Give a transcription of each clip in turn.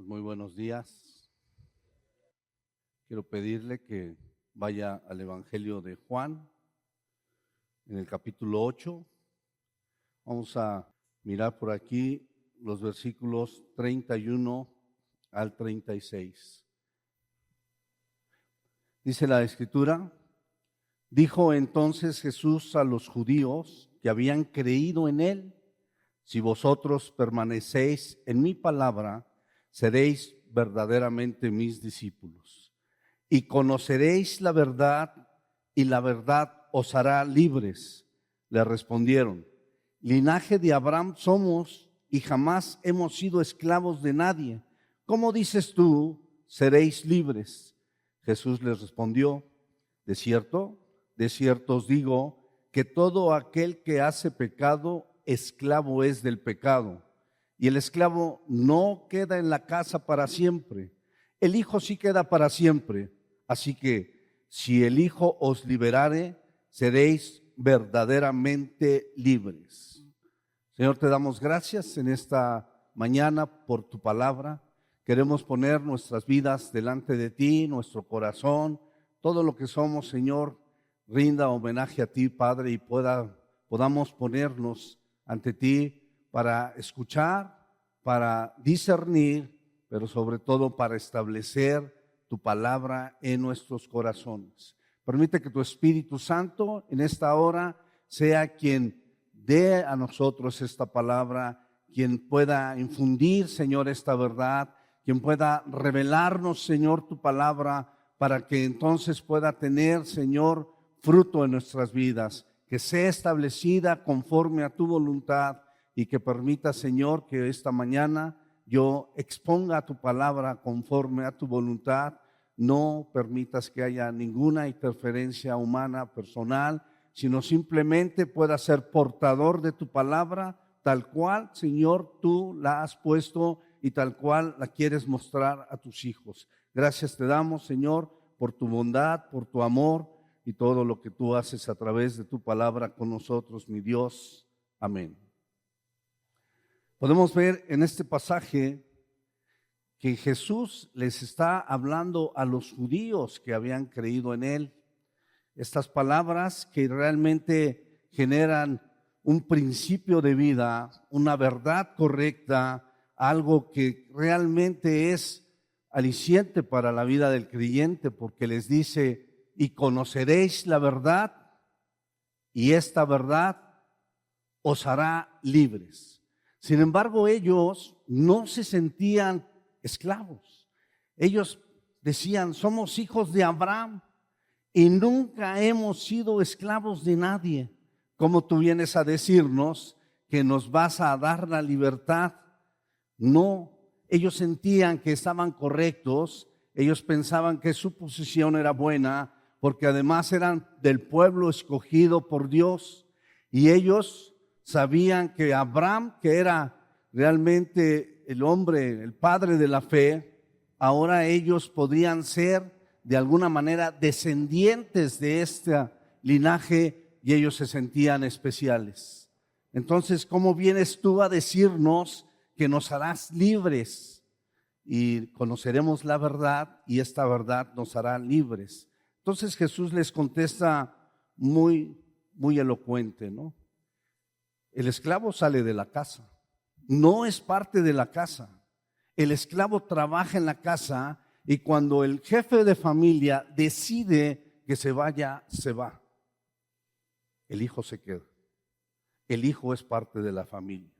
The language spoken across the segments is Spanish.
Muy buenos días. Quiero pedirle que vaya al Evangelio de Juan, en el capítulo 8. Vamos a mirar por aquí los versículos 31 al 36. Dice la Escritura: dijo entonces Jesús a los judíos que habían creído en él: si vosotros permanecéis en mi palabra, seréis verdaderamente mis discípulos, y conoceréis la verdad, y la verdad os hará libres. Le respondieron: linaje de Abraham somos, y jamás hemos sido esclavos de nadie. ¿Cómo dices tú, seréis libres? Jesús les respondió: de cierto os digo, que todo aquel que hace pecado, esclavo es del pecado. Y el esclavo no queda en la casa para siempre, el Hijo sí queda para siempre. Así que si el Hijo os liberare, seréis verdaderamente libres. Señor, te damos gracias en esta mañana por tu palabra. Queremos poner nuestras vidas delante de ti, nuestro corazón, todo lo que somos, Señor, rinda homenaje a ti, Padre, y podamos ponernos ante ti para escuchar, para discernir, pero sobre todo para establecer tu palabra en nuestros corazones. Permite que tu Espíritu Santo en esta hora sea quien dé a nosotros esta palabra, quien pueda infundir, Señor, esta verdad, quien pueda revelarnos, Señor, tu palabra, para que entonces pueda tener, Señor, fruto en nuestras vidas, que sea establecida conforme a tu voluntad, y que permita, Señor, que esta mañana yo exponga tu palabra conforme a tu voluntad. No permitas que haya ninguna interferencia humana, personal, sino simplemente pueda ser portador de tu palabra, tal cual, Señor, tú la has puesto y tal cual la quieres mostrar a tus hijos. Gracias te damos, Señor, por tu bondad, por tu amor y todo lo que tú haces a través de tu palabra con nosotros, mi Dios. Amén. Podemos ver en este pasaje que Jesús les está hablando a los judíos que habían creído en él. Estas palabras que realmente generan un principio de vida, una verdad correcta, algo que realmente es aliciente para la vida del creyente, porque les dice: y conoceréis la verdad, y esta verdad os hará libres. Sin embargo, ellos no se sentían esclavos. Ellos decían: somos hijos de Abraham y nunca hemos sido esclavos de nadie. ¿Cómo tú vienes a decirnos que nos vas a dar la libertad? No, ellos sentían que estaban correctos, ellos pensaban que su posición era buena, porque además eran del pueblo escogido por Dios, y ellos sabían que Abraham, que era realmente el hombre, el padre de la fe, ahora ellos podrían ser de alguna manera descendientes de este linaje, y ellos se sentían especiales. Entonces, ¿cómo vienes tú a decirnos que nos harás libres? Y conoceremos la verdad, y esta verdad nos hará libres. Entonces Jesús les contesta muy elocuente, ¿no? El esclavo sale de la casa, no es parte de la casa. El esclavo trabaja en la casa, y cuando el jefe de familia decide que se vaya, se va. El hijo se queda. El hijo es parte de la familia.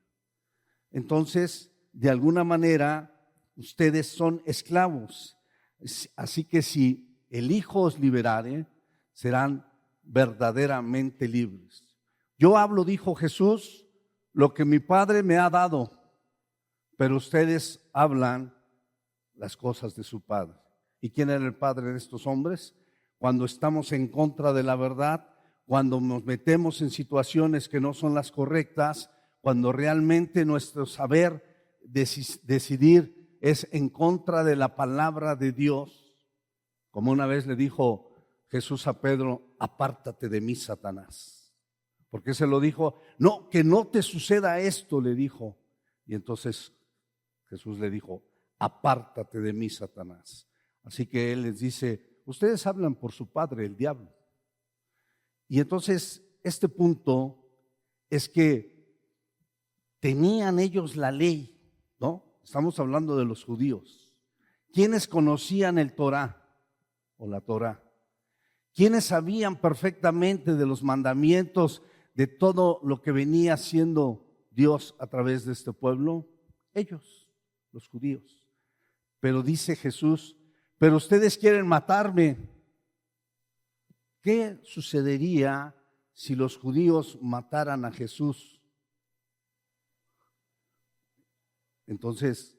Entonces, de alguna manera, ustedes son esclavos. Así que si el Hijo os liberare, serán verdaderamente libres. Yo hablo, dijo Jesús, lo que mi Padre me ha dado, pero ustedes hablan las cosas de su Padre. ¿Y quién era el padre de estos hombres? Cuando estamos en contra de la verdad, cuando nos metemos en situaciones que no son las correctas, cuando realmente nuestro saber decidir es en contra de la palabra de Dios. Como una vez le dijo Jesús a Pedro: apártate de mí, Satanás. ¿Por qué se lo dijo? No, que no te suceda esto, le dijo. Y entonces Jesús le dijo: apártate de mí, Satanás. Así que él les dice, ustedes hablan por su padre, el diablo. Y entonces este punto es que tenían ellos la ley, ¿no? Estamos hablando de los judíos. ¿Quiénes conocían el Torá o la Torá? ¿Quiénes sabían perfectamente de los mandamientos, de todo lo que venía haciendo Dios a través de este pueblo? Ellos, los judíos. Pero dice Jesús, pero ustedes quieren matarme. ¿Qué sucedería si los judíos mataran a Jesús? Entonces,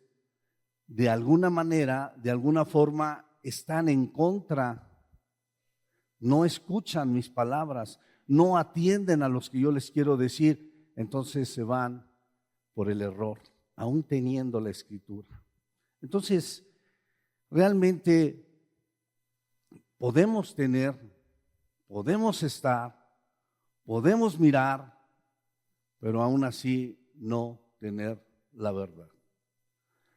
de alguna manera, de alguna forma, están en contra. No escuchan mis palabras, no atienden a los que yo les quiero decir. Entonces se van por el error, aún teniendo la Escritura. Entonces, realmente podemos tener, podemos estar, podemos mirar, pero aún así no tener la verdad.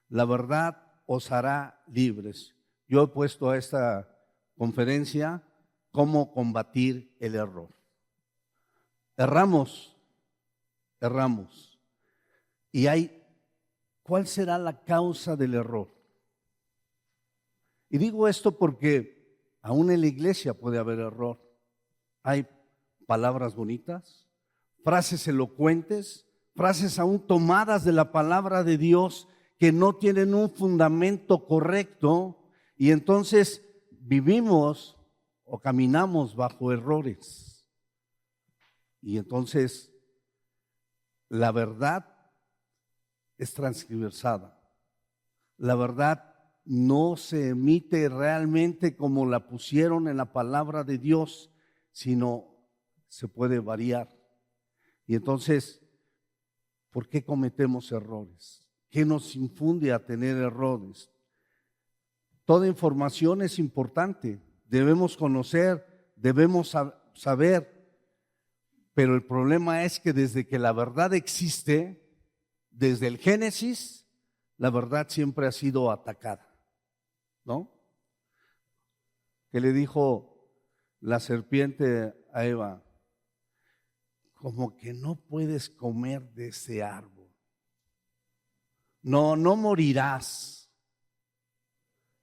La verdad os hará libres. Yo he puesto a esta conferencia cómo combatir el error. Erramos. Y ¿cuál será la causa del error? Y digo esto porque aún en la iglesia puede haber error. Hay palabras bonitas, frases elocuentes, frases aún tomadas de la palabra de Dios que no tienen un fundamento correcto, y entonces vivimos o caminamos bajo errores. Y entonces la verdad es transgiversada. La verdad no se emite realmente como la pusieron en la palabra de Dios, sino se puede variar. Y entonces, ¿por qué cometemos errores? ¿Qué nos infunde a tener errores? Toda información es importante, debemos conocer, debemos saber, pero el problema es que desde que la verdad existe, desde el Génesis, la verdad siempre ha sido atacada, ¿no? ¿Qué le dijo la serpiente a Eva? Como que no puedes comer de ese árbol. No morirás.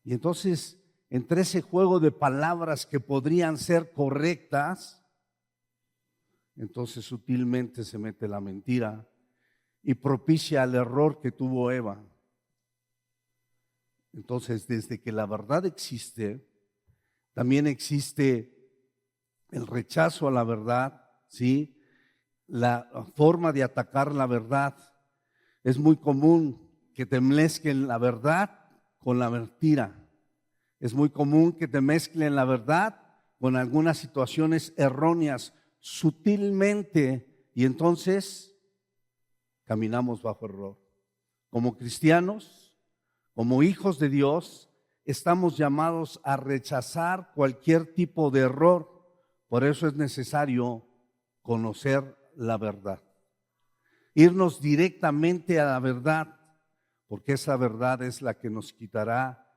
Y entonces, entre ese juego de palabras que podrían ser correctas, entonces sutilmente se mete la mentira y propicia el error que tuvo Eva. Entonces, desde que la verdad existe, también existe el rechazo a la verdad, ¿sí? La forma de atacar la verdad. Es muy común que te mezclen la verdad con la mentira. Es muy común que te mezclen la verdad con algunas situaciones erróneas sutilmente, y entonces caminamos bajo error. Como cristianos, como hijos de Dios, estamos llamados a rechazar cualquier tipo de error. Por eso es necesario conocer la verdad. Irnos directamente a la verdad, porque esa verdad es la que nos quitará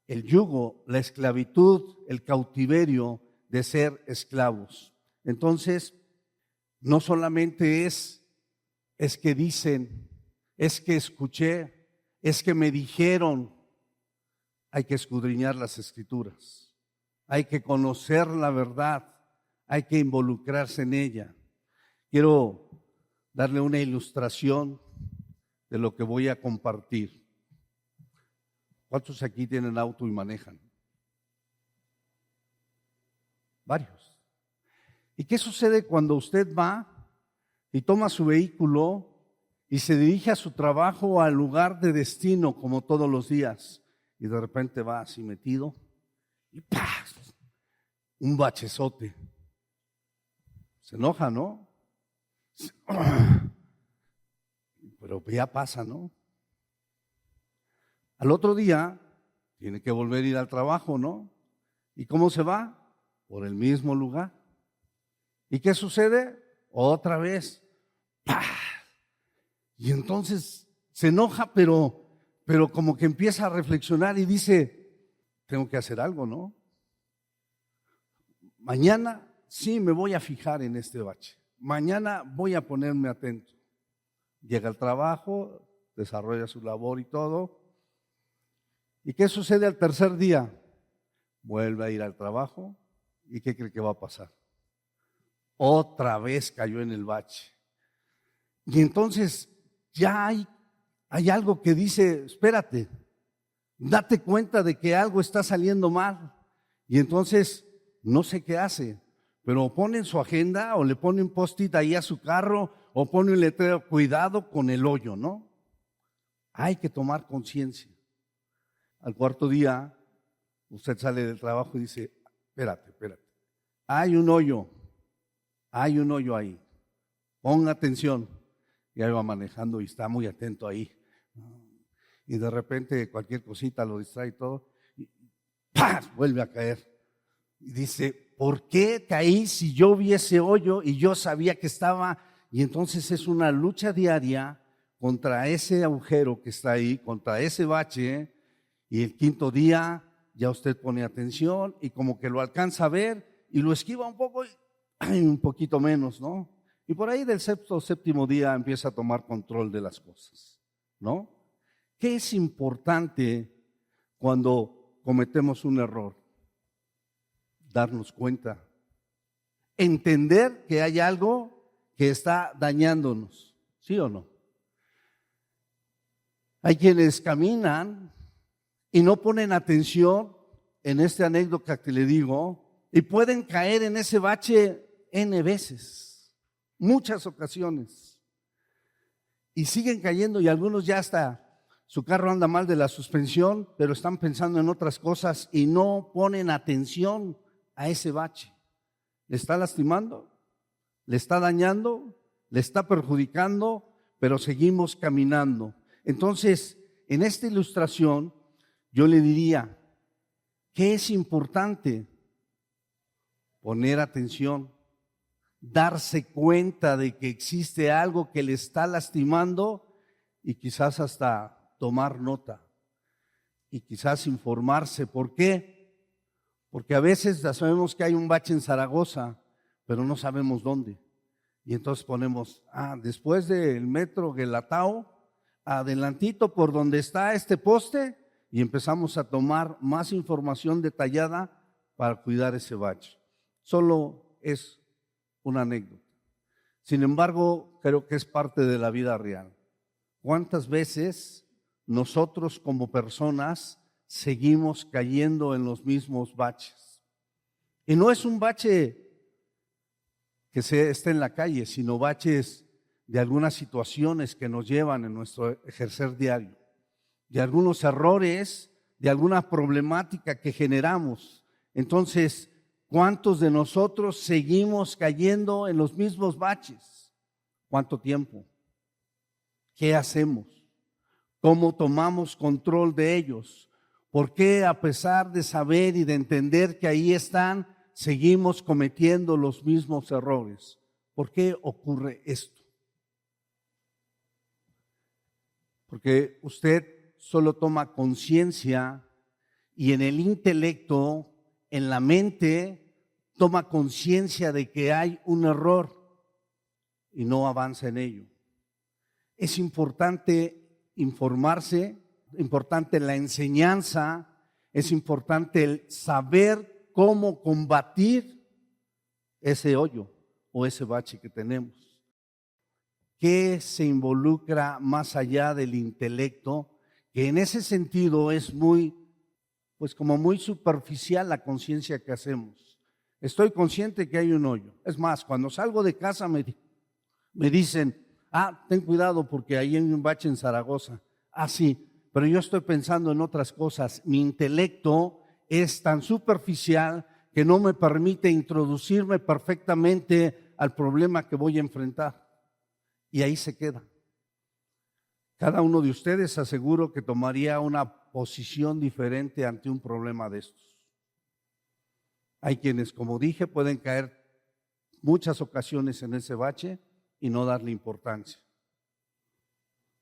el yugo, la esclavitud, el cautiverio de ser esclavos. Entonces, no solamente es que dicen, es que escuché, es que me dijeron. Hay que escudriñar las Escrituras, hay que conocer la verdad, hay que involucrarse en ella. Quiero darle una ilustración de lo que voy a compartir. ¿Cuántos aquí tienen auto y manejan? Varios. ¿Y qué sucede cuando usted va y toma su vehículo y se dirige a su trabajo o al lugar de destino como todos los días, y de repente va así metido y ¡pah! Un bachezote? Se enoja, ¿no? Pero ya pasa, ¿no? Al otro día tiene que volver a ir al trabajo, ¿no? ¿Y cómo se va? Por el mismo lugar. ¿Y qué sucede? Otra vez. ¡Pah! Y entonces se enoja, pero pero como que empieza a reflexionar y dice, tengo que hacer algo, ¿no? Mañana sí me voy a fijar en este bache. Mañana voy a ponerme atento. Llega al trabajo, desarrolla su labor y todo. ¿Y qué sucede al tercer día? Vuelve a ir al trabajo. ¿Y qué cree que va a pasar? Otra vez cayó en el bache. Y entonces ya hay algo que dice, espérate, date cuenta de que algo está saliendo mal. Y entonces no sé qué hace, pero pone en su agenda o le pone un post-it ahí a su carro o pone un letrero, cuidado con el hoyo, ¿no? Hay que tomar conciencia. Al cuarto día, usted sale del trabajo y dice, espérate, hay un hoyo ahí, ponga atención. Y ahí va manejando y está muy atento ahí. Y de repente cualquier cosita lo distrae y todo, y ¡paz! Vuelve a caer. Y dice, ¿por qué caí si yo vi ese hoyo y yo sabía que estaba? Y entonces es una lucha diaria contra ese agujero que está ahí, contra ese bache. Y el quinto día ya usted pone atención y como que lo alcanza a ver y lo esquiva un poco y un poquito menos, ¿no? Y por ahí del sexto o séptimo día empieza a tomar control de las cosas, ¿no? ¿Qué es importante cuando cometemos un error? Darnos cuenta, entender que hay algo que está dañándonos, ¿sí o no? Hay quienes caminan y no ponen atención en esta anécdota que le digo y pueden caer en ese bache N veces, muchas ocasiones, y siguen cayendo y algunos ya hasta su carro anda mal de la suspensión, pero están pensando en otras cosas y no ponen atención a ese bache. ¿Le está lastimando? ¿Le está dañando? ¿Le está perjudicando? Pero seguimos caminando. Entonces, en esta ilustración, yo le diría, ¿qué es importante? Poner atención, darse cuenta de que existe algo que le está lastimando y quizás hasta tomar nota y quizás informarse. ¿Por qué? Porque a veces ya sabemos que hay un bache en Zaragoza, pero no sabemos dónde. Y entonces ponemos, después del metro Guelatao, adelantito por donde está este poste, y empezamos a tomar más información detallada para cuidar ese bache. Solo es una anécdota. Sin embargo, creo que es parte de la vida real. ¿Cuántas veces nosotros como personas seguimos cayendo en los mismos baches? Y no es un bache que esté en la calle, sino baches de algunas situaciones que nos llevan en nuestro ejercer diario, de algunos errores, de alguna problemática que generamos. Entonces, ¿cuántos de nosotros seguimos cayendo en los mismos baches? ¿Cuánto tiempo? ¿Qué hacemos? ¿Cómo tomamos control de ellos? ¿Por qué, a pesar de saber y de entender que ahí están, seguimos cometiendo los mismos errores? ¿Por qué ocurre esto? Porque usted solo toma conciencia y en el intelecto, en la mente, toma conciencia de que hay un error y no avanza en ello. Es importante informarse, importante la enseñanza, es importante el saber cómo combatir ese hoyo o ese bache que tenemos. ¿Qué se involucra más allá del intelecto? Que en ese sentido es muy, pues como muy superficial la conciencia que hacemos. Estoy consciente que hay un hoyo. Es más, cuando salgo de casa me dicen, ten cuidado porque ahí hay un bache en Zaragoza. Sí, pero yo estoy pensando en otras cosas. Mi intelecto es tan superficial que no me permite introducirme perfectamente al problema que voy a enfrentar. Y ahí se queda. Cada uno de ustedes aseguro que tomaría una posición diferente ante un problema de estos. Hay quienes, como dije, pueden caer muchas ocasiones en ese bache y no darle importancia,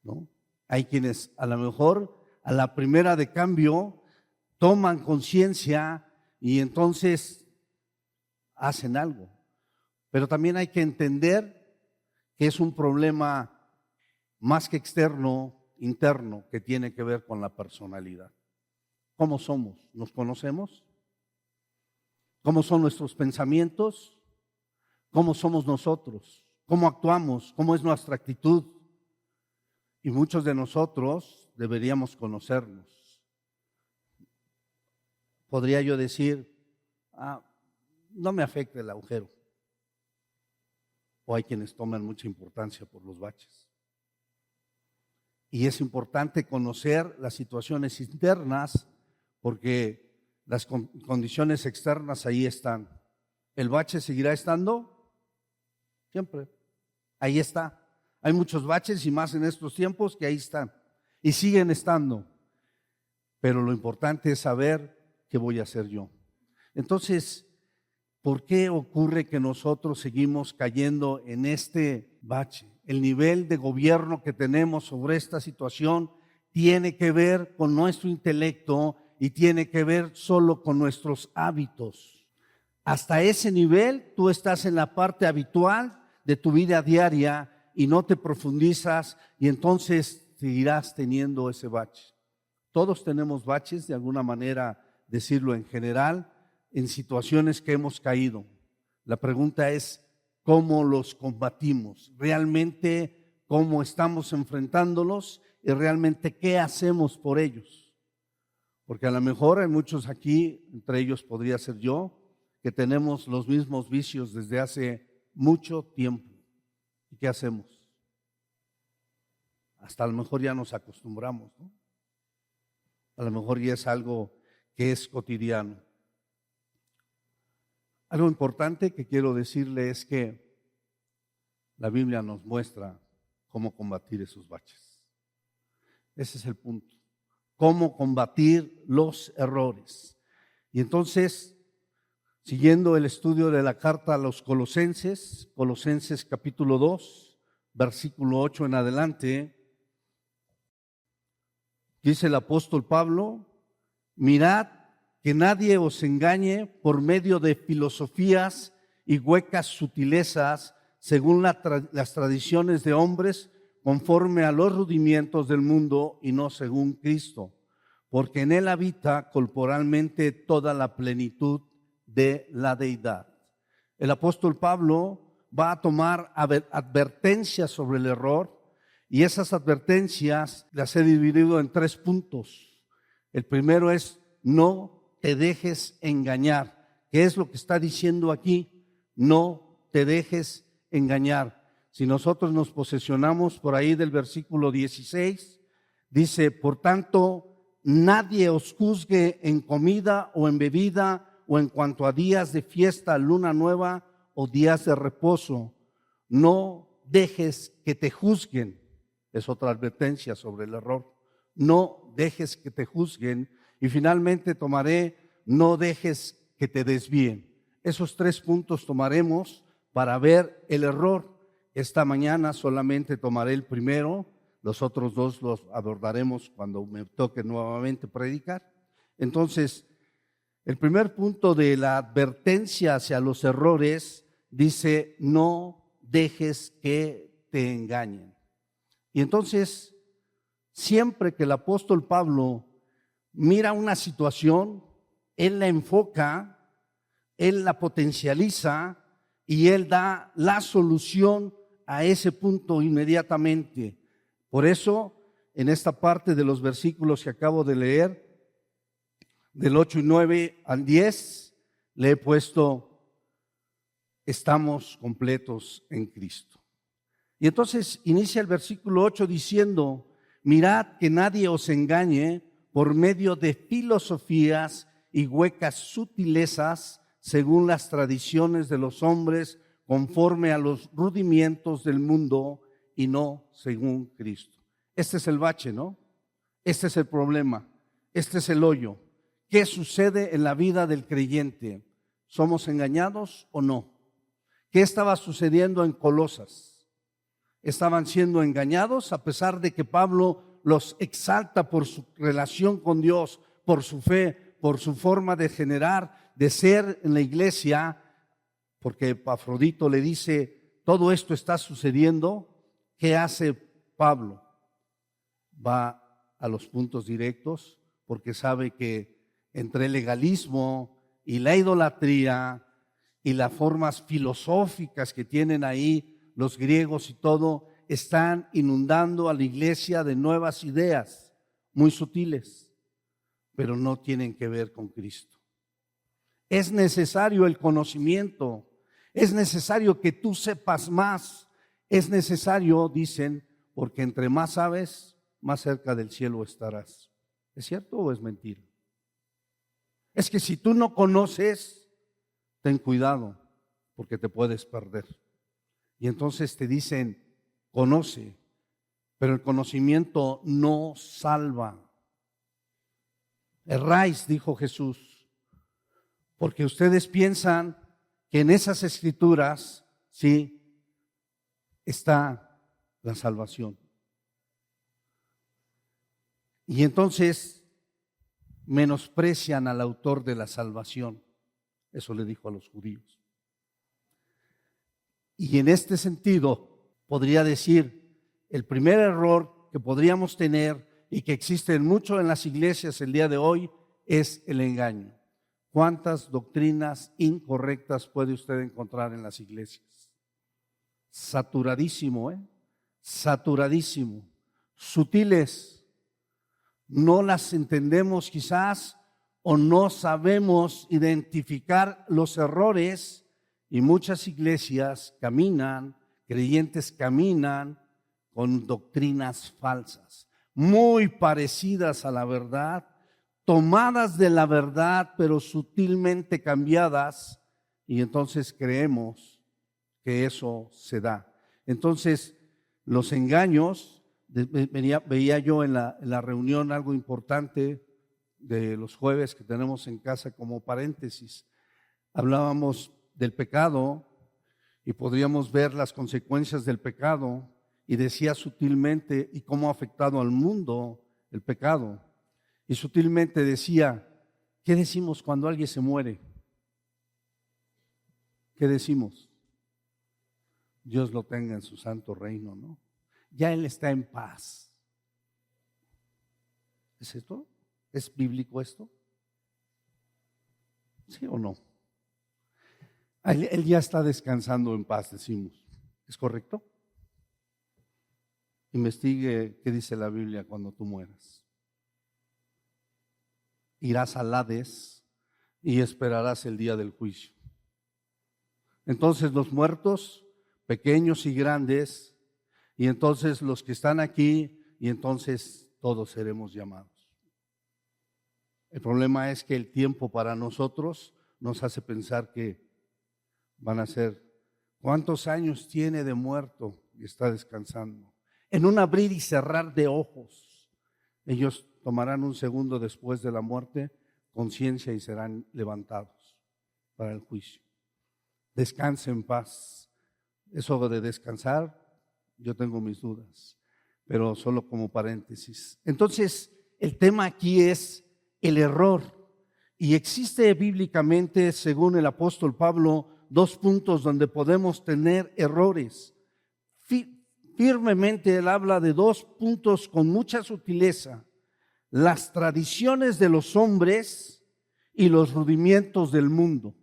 ¿no? Hay quienes a lo mejor a la primera de cambio toman conciencia y entonces hacen algo. Pero también hay que entender que es un problema más que externo, interno, que tiene que ver con la personalidad. ¿Cómo somos? ¿Nos conocemos? ¿Cómo son nuestros pensamientos? ¿Cómo somos nosotros? ¿Cómo actuamos? ¿Cómo es nuestra actitud? Y muchos de nosotros deberíamos conocernos. Podría yo decir, no me afecta el agujero. O hay quienes toman mucha importancia por los baches. Y es importante conocer las situaciones internas porque las condiciones externas ahí están. ¿El bache seguirá estando? Siempre. Ahí está. Hay muchos baches y más en estos tiempos que ahí están. Y siguen estando. Pero lo importante es saber qué voy a hacer yo. Entonces, ¿por qué ocurre que nosotros seguimos cayendo en este bache? El nivel de gobierno que tenemos sobre esta situación tiene que ver con nuestro intelecto y tiene que ver solo con nuestros hábitos. Hasta ese nivel tú estás en la parte habitual de tu vida diaria y no te profundizas y entonces seguirás teniendo ese bache. Todos tenemos baches, de alguna manera decirlo en general, en situaciones que hemos caído. La pregunta es, ¿cómo los combatimos? ¿Realmente cómo estamos enfrentándolos? Y realmente, ¿qué hacemos por ellos? Porque a lo mejor hay muchos aquí, entre ellos podría ser yo, que tenemos los mismos vicios desde hace mucho tiempo. ¿Y qué hacemos? Hasta a lo mejor ya nos acostumbramos, ¿no? A lo mejor ya es algo que es cotidiano. Algo importante que quiero decirle es que la Biblia nos muestra cómo combatir esos baches. Ese es el punto. Cómo combatir los errores. Y entonces, siguiendo el estudio de la carta a los Colosenses, Colosenses capítulo 2, versículo 8 en adelante, dice el apóstol Pablo, mirad que nadie os engañe por medio de filosofías y huecas sutilezas, según las tradiciones de hombres, conforme a los rudimientos del mundo y no según Cristo, porque en él habita corporalmente toda la plenitud de la deidad. El apóstol Pablo va a tomar advertencias sobre el error y esas advertencias las he dividido en 3 puntos. El primero es no te dejes engañar. ¿Qué es lo que está diciendo aquí? No te dejes engañar. Si nosotros nos posesionamos por ahí del versículo 16, dice, por tanto, nadie os juzgue en comida o en bebida o en cuanto a días de fiesta, luna nueva o días de reposo. No dejes que te juzguen. Es otra advertencia sobre el error. No dejes que te juzguen. Y finalmente tomaré, no dejes que te desvíen. Esos 3 puntos tomaremos para ver el error. Esta mañana solamente tomaré el primero, los otros 2 los abordaremos cuando me toque nuevamente predicar. Entonces, el primer punto de la advertencia hacia los errores dice, no dejes que te engañen. Y entonces, siempre que el apóstol Pablo mira una situación, él la enfoca, él la potencializa y él da la solución a ese punto inmediatamente. Por eso, en esta parte de los versículos que acabo de leer, del 8 y 9 al 10, le he puesto, estamos completos en Cristo. Y entonces inicia el versículo 8 diciendo, mirad que nadie os engañe por medio de filosofías y huecas sutilezas, según las tradiciones de los hombres, conforme a los rudimientos del mundo y no según Cristo. Este es el bache, ¿no? Este es el problema, este es el hoyo. ¿Qué sucede en la vida del creyente? ¿Somos engañados o no? ¿Qué estaba sucediendo en Colosas? Estaban siendo engañados a pesar de que Pablo los exalta por su relación con Dios, por su fe, por su forma de generar, de ser en la iglesia, porque Epafrodito le dice, todo esto está sucediendo. ¿Qué hace Pablo? Va a los puntos directos, porque sabe que entre el legalismo y la idolatría y las formas filosóficas que tienen ahí los griegos y todo, están inundando a la iglesia de nuevas ideas muy sutiles, pero no tienen que ver con Cristo. Es necesario el conocimiento, es necesario que tú sepas más, es necesario, dicen, porque entre más sabes, más cerca del cielo estarás. ¿Es cierto o es mentira? Es que si tú no conoces, ten cuidado, porque te puedes perder. Y entonces te dicen, conoce, pero el conocimiento no salva. Erráis, dijo Jesús, porque ustedes piensan que en esas escrituras, sí, está la salvación. Y entonces menosprecian al autor de la salvación. Eso le dijo a los judíos. Y en este sentido, podría decir, el primer error que podríamos tener y que existe mucho en las iglesias el día de hoy es el engaño. ¿Cuántas doctrinas incorrectas puede usted encontrar en las iglesias? Saturadísimo, saturadísimo. Sutiles. No las entendemos quizás o no sabemos identificar los errores y muchas iglesias caminan, creyentes caminan con doctrinas falsas, muy parecidas a la verdad, tomadas de la verdad, pero sutilmente cambiadas, y entonces creemos que eso se da. Entonces, los engaños, veía yo en la reunión algo importante de los jueves que tenemos en casa como paréntesis. Hablábamos del pecado y podríamos ver las consecuencias del pecado, y decía sutilmente y cómo ha afectado al mundo el pecado. Y sutilmente decía, ¿qué decimos cuando alguien se muere? ¿Qué decimos? Dios lo tenga en su santo reino, ¿no? Ya Él está en paz. ¿Es esto? ¿Es bíblico esto? ¿Sí o no? Él ya está descansando en paz, decimos. ¿Es correcto? Investigue qué dice la Biblia cuando tú mueras. Irás al Hades y esperarás el día del juicio. Entonces los muertos, pequeños y grandes, y entonces los que están aquí, y entonces todos seremos llamados. El problema es que el tiempo para nosotros nos hace pensar que van a ser, ¿cuántos años tiene de muerto y está descansando? En un abrir y cerrar de ojos, ellos tomarán un segundo después de la muerte, conciencia, y serán levantados para el juicio. Descanse en paz. Eso de descansar, yo tengo mis dudas, pero solo como paréntesis. Entonces, el tema aquí es el error. Y existe bíblicamente, según el apóstol Pablo, 2 puntos donde podemos tener errores. Firmemente él habla de 2 puntos con mucha sutileza: las tradiciones de los hombres y los rudimientos del mundo.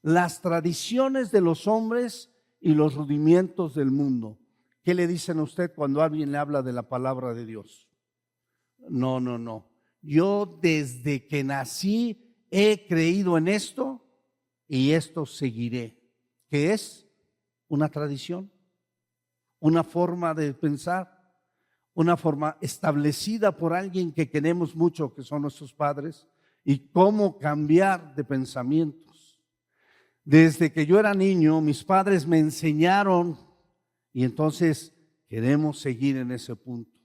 Las tradiciones de los hombres y los rudimientos del mundo. ¿Qué le dicen a usted cuando alguien le habla de la palabra de Dios? No. Yo desde que nací he creído en esto y esto seguiré. ¿Qué es? Una tradición, una forma de pensar, una forma establecida por alguien que queremos mucho, que son nuestros padres, y cómo cambiar de pensamientos. Desde que yo era niño, mis padres me enseñaron, y entonces queremos seguir en ese punto.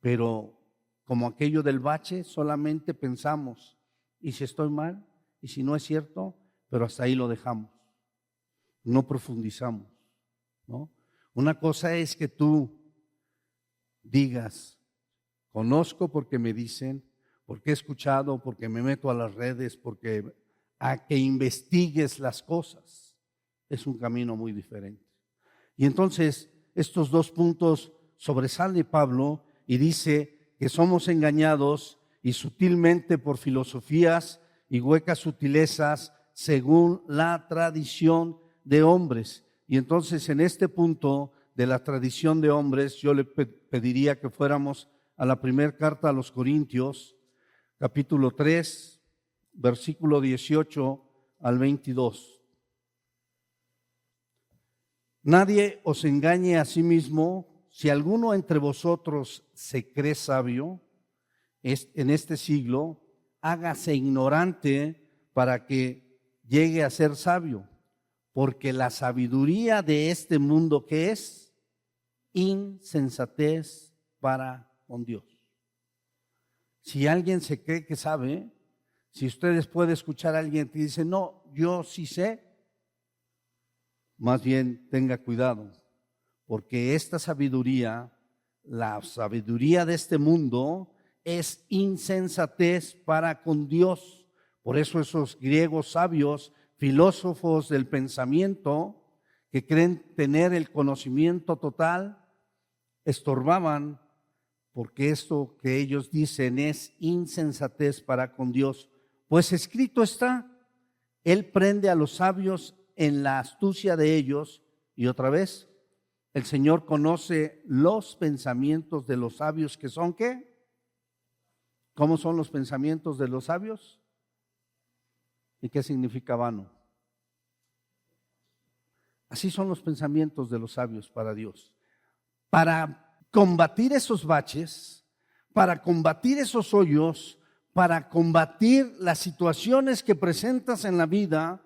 Pero como aquello del bache, solamente pensamos, ¿y si estoy mal? ¿Y si no es cierto? Pero hasta ahí lo dejamos. No profundizamos, ¿no? Una cosa es que tú digas, conozco porque me dicen, porque he escuchado, porque me meto a las redes, porque a que investigues las cosas. Es un camino muy diferente. Y entonces estos dos puntos sobresale Pablo y dice que somos engañados y sutilmente por filosofías y huecas sutilezas según la tradición de hombres. Y entonces en este punto de la tradición de hombres, yo le pediría que fuéramos a la primera carta a los Corintios, capítulo 3, versículo 18 al 22. Nadie os engañe a sí mismo. Si alguno entre vosotros se cree sabio en este siglo, hágase ignorante para que llegue a ser sabio, porque la sabiduría de este mundo, ¿qué es? Insensatez para con Dios. Si alguien se cree que sabe, si ustedes pueden escuchar a alguien que dice, no, yo sí sé, más bien tenga cuidado, porque esta sabiduría, la sabiduría de este mundo, es insensatez para con Dios. Por eso esos griegos sabios, filósofos del pensamiento, que creen tener el conocimiento total, estorbaban, porque esto que ellos dicen es insensatez para con Dios. Pues escrito está, Él prende a los sabios en la astucia de ellos. Y otra vez, el Señor conoce los pensamientos de los sabios, que son ¿qué? ¿Cómo son los pensamientos de los sabios? ¿Y qué significa vano? Así son los pensamientos de los sabios para Dios. Para combatir esos baches, para combatir esos hoyos, para combatir las situaciones que presentas en la vida,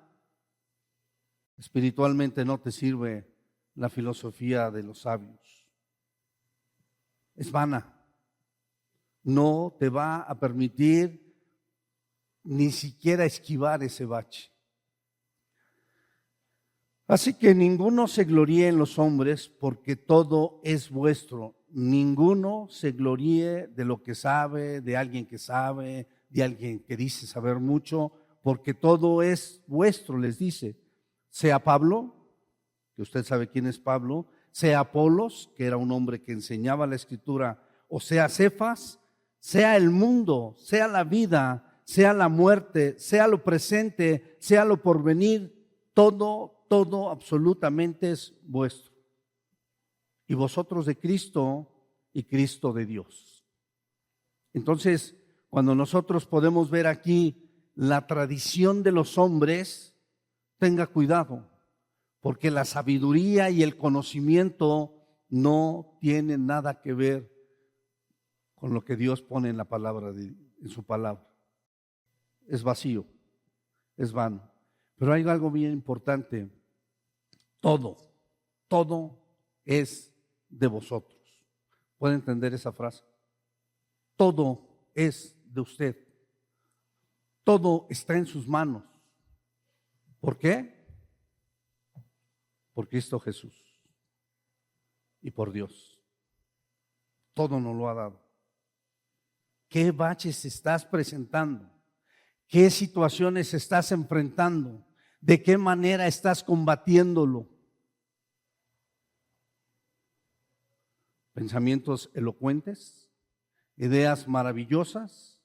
espiritualmente no te sirve la filosofía de los sabios. Es vana. No te va a permitir ni siquiera esquivar ese bache. Así que ninguno se gloríe en los hombres, porque todo es vuestro. Ninguno se gloríe de lo que sabe, de alguien que sabe, de alguien que dice saber mucho, porque todo es vuestro, les dice. Sea Pablo, que usted sabe quién es Pablo, sea Apolos, que era un hombre que enseñaba la Escritura, o sea Cefas, sea el mundo, sea la vida, sea la muerte, sea lo presente, sea lo porvenir, todo absolutamente es vuestro. Y vosotros de Cristo y Cristo de Dios. Entonces, cuando nosotros podemos ver aquí la tradición de los hombres, tenga cuidado, porque la sabiduría y el conocimiento no tienen nada que ver con lo que Dios pone en la palabra, en su palabra. Es vacío, es vano. Pero hay algo bien importante. Todo es de vosotros. ¿Puede entender esa frase? Todo es de usted. Todo está en sus manos. ¿Por qué? Por Cristo Jesús y por Dios. Todo nos lo ha dado. ¿Qué baches estás presentando? ¿Qué situaciones estás enfrentando? ¿De qué manera estás combatiéndolo? ¿Pensamientos elocuentes? ¿Ideas maravillosas?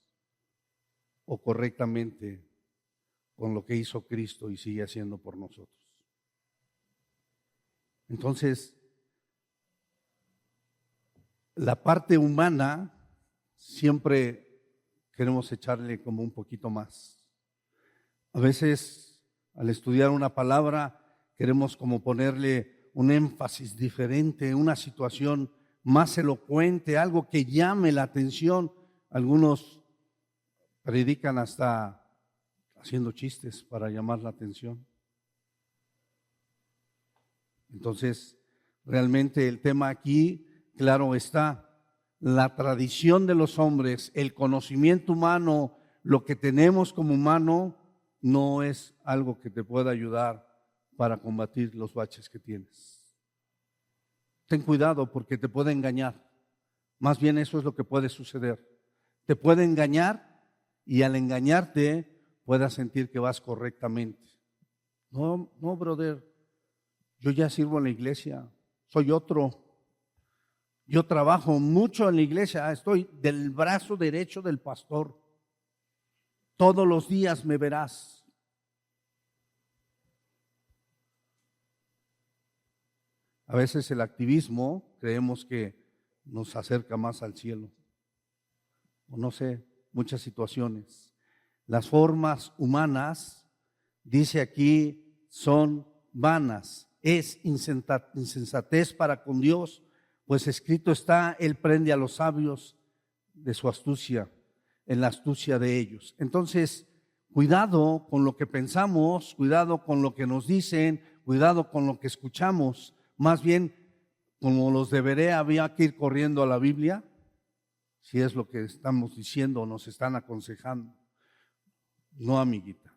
¿O correctamente con lo que hizo Cristo y sigue haciendo por nosotros? Entonces, la parte humana siempre queremos echarle como un poquito más. A veces, al estudiar una palabra, queremos como ponerle un énfasis diferente, una situación más elocuente, algo que llame la atención. Algunos predican hasta haciendo chistes para llamar la atención. Entonces, realmente el tema aquí, claro está, la tradición de los hombres, el conocimiento humano, lo que tenemos como humano, no es algo que te pueda ayudar para combatir los baches que tienes. Ten cuidado porque te puede engañar. Más bien eso es lo que puede suceder. Te puede engañar y al engañarte puedas sentir que vas correctamente. No, no, brother, yo ya sirvo en la iglesia, soy otro. Yo trabajo mucho en la iglesia, estoy del brazo derecho del pastor. Todos los días me verás. A veces el activismo creemos que nos acerca más al cielo. O no sé, muchas situaciones. Las formas humanas, dice aquí, son vanas. Es insensatez para con Dios, pues escrito está, Él prende a los sabios de su astucia, en la astucia de ellos. Entonces, cuidado con lo que pensamos, cuidado con lo que nos dicen, cuidado con lo que escuchamos. Más bien, como los deberé, había que ir corriendo a la Biblia, si es lo que estamos diciendo o nos están aconsejando. No, amiguita.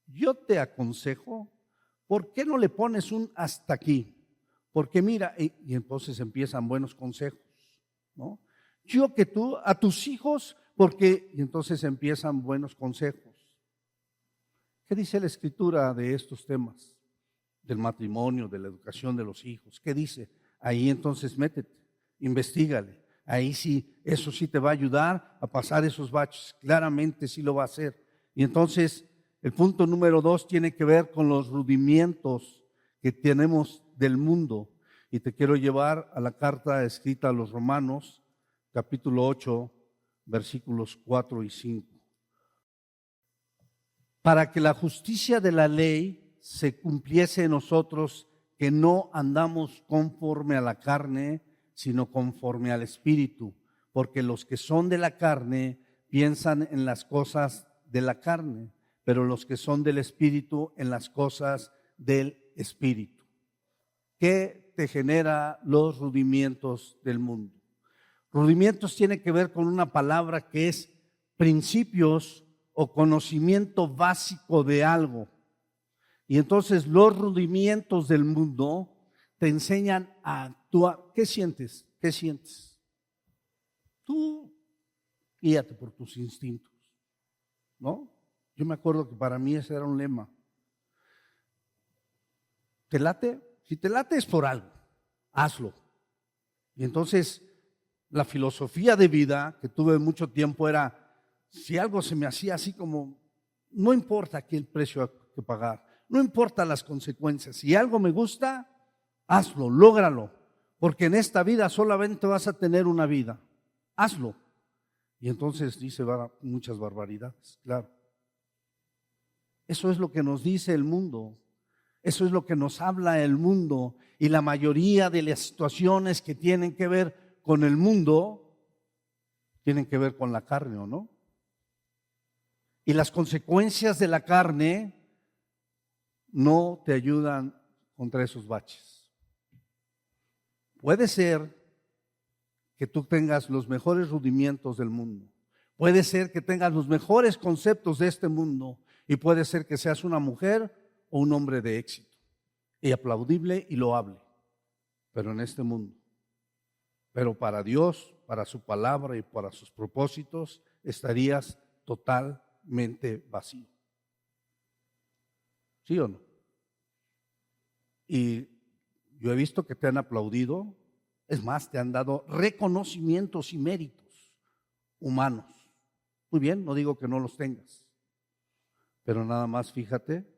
Yo te aconsejo, ¿por qué no le pones un hasta aquí? Porque mira, y entonces empiezan buenos consejos, ¿no? Yo que tú, a tus hijos, porque, y entonces empiezan buenos consejos. ¿Qué dice la Escritura de estos temas? Del matrimonio, de la educación de los hijos. ¿Qué dice? Ahí entonces métete, investígale. Ahí sí, eso sí te va a ayudar a pasar esos baches. Claramente sí lo va a hacer. Y entonces, el punto número 2 tiene que ver con los rudimientos que tenemos del mundo. Y te quiero llevar a la carta escrita a los Romanos, capítulo 8, versículos 4 y 5. Para que la justicia de la ley se cumpliese en nosotros, que no andamos conforme a la carne, sino conforme al Espíritu, porque los que son de la carne piensan en las cosas de la carne, pero los que son del Espíritu en las cosas del Espíritu. ¿Qué te genera los rudimientos del mundo? Rudimientos tiene que ver con una palabra que es principios o conocimiento básico de algo. Y entonces los rudimientos del mundo te enseñan a actuar. ¿Qué sientes? ¿Qué sientes? Tú guíate por tus instintos, ¿no? Yo me acuerdo que para mí ese era un lema. ¿Te late? Si te late es por algo, hazlo. Y entonces la filosofía de vida que tuve mucho tiempo era, si algo se me hacía así como, no importa qué el precio que pagar, no importa las consecuencias, si algo me gusta, hazlo, lógralo, porque en esta vida solamente vas a tener una vida, hazlo. Y entonces dice muchas barbaridades, claro. Eso es lo que nos dice el mundo, eso es lo que nos habla el mundo, y la mayoría de las situaciones que tienen que ver con el mundo, tienen que ver con la carne, ¿o no? Y las consecuencias de la carne no te ayudan contra esos baches. Puede ser que tú tengas los mejores rudimientos del mundo. Puede ser que tengas los mejores conceptos de este mundo. Y puede ser que seas una mujer o un hombre de éxito. Y aplaudible y loable. Pero en este mundo. Pero para Dios, para su palabra y para sus propósitos, estarías totalmente vacío. ¿Sí o no? Y yo he visto que te han aplaudido, es más, te han dado reconocimientos y méritos humanos. Muy bien, no digo que no los tengas, pero nada más fíjate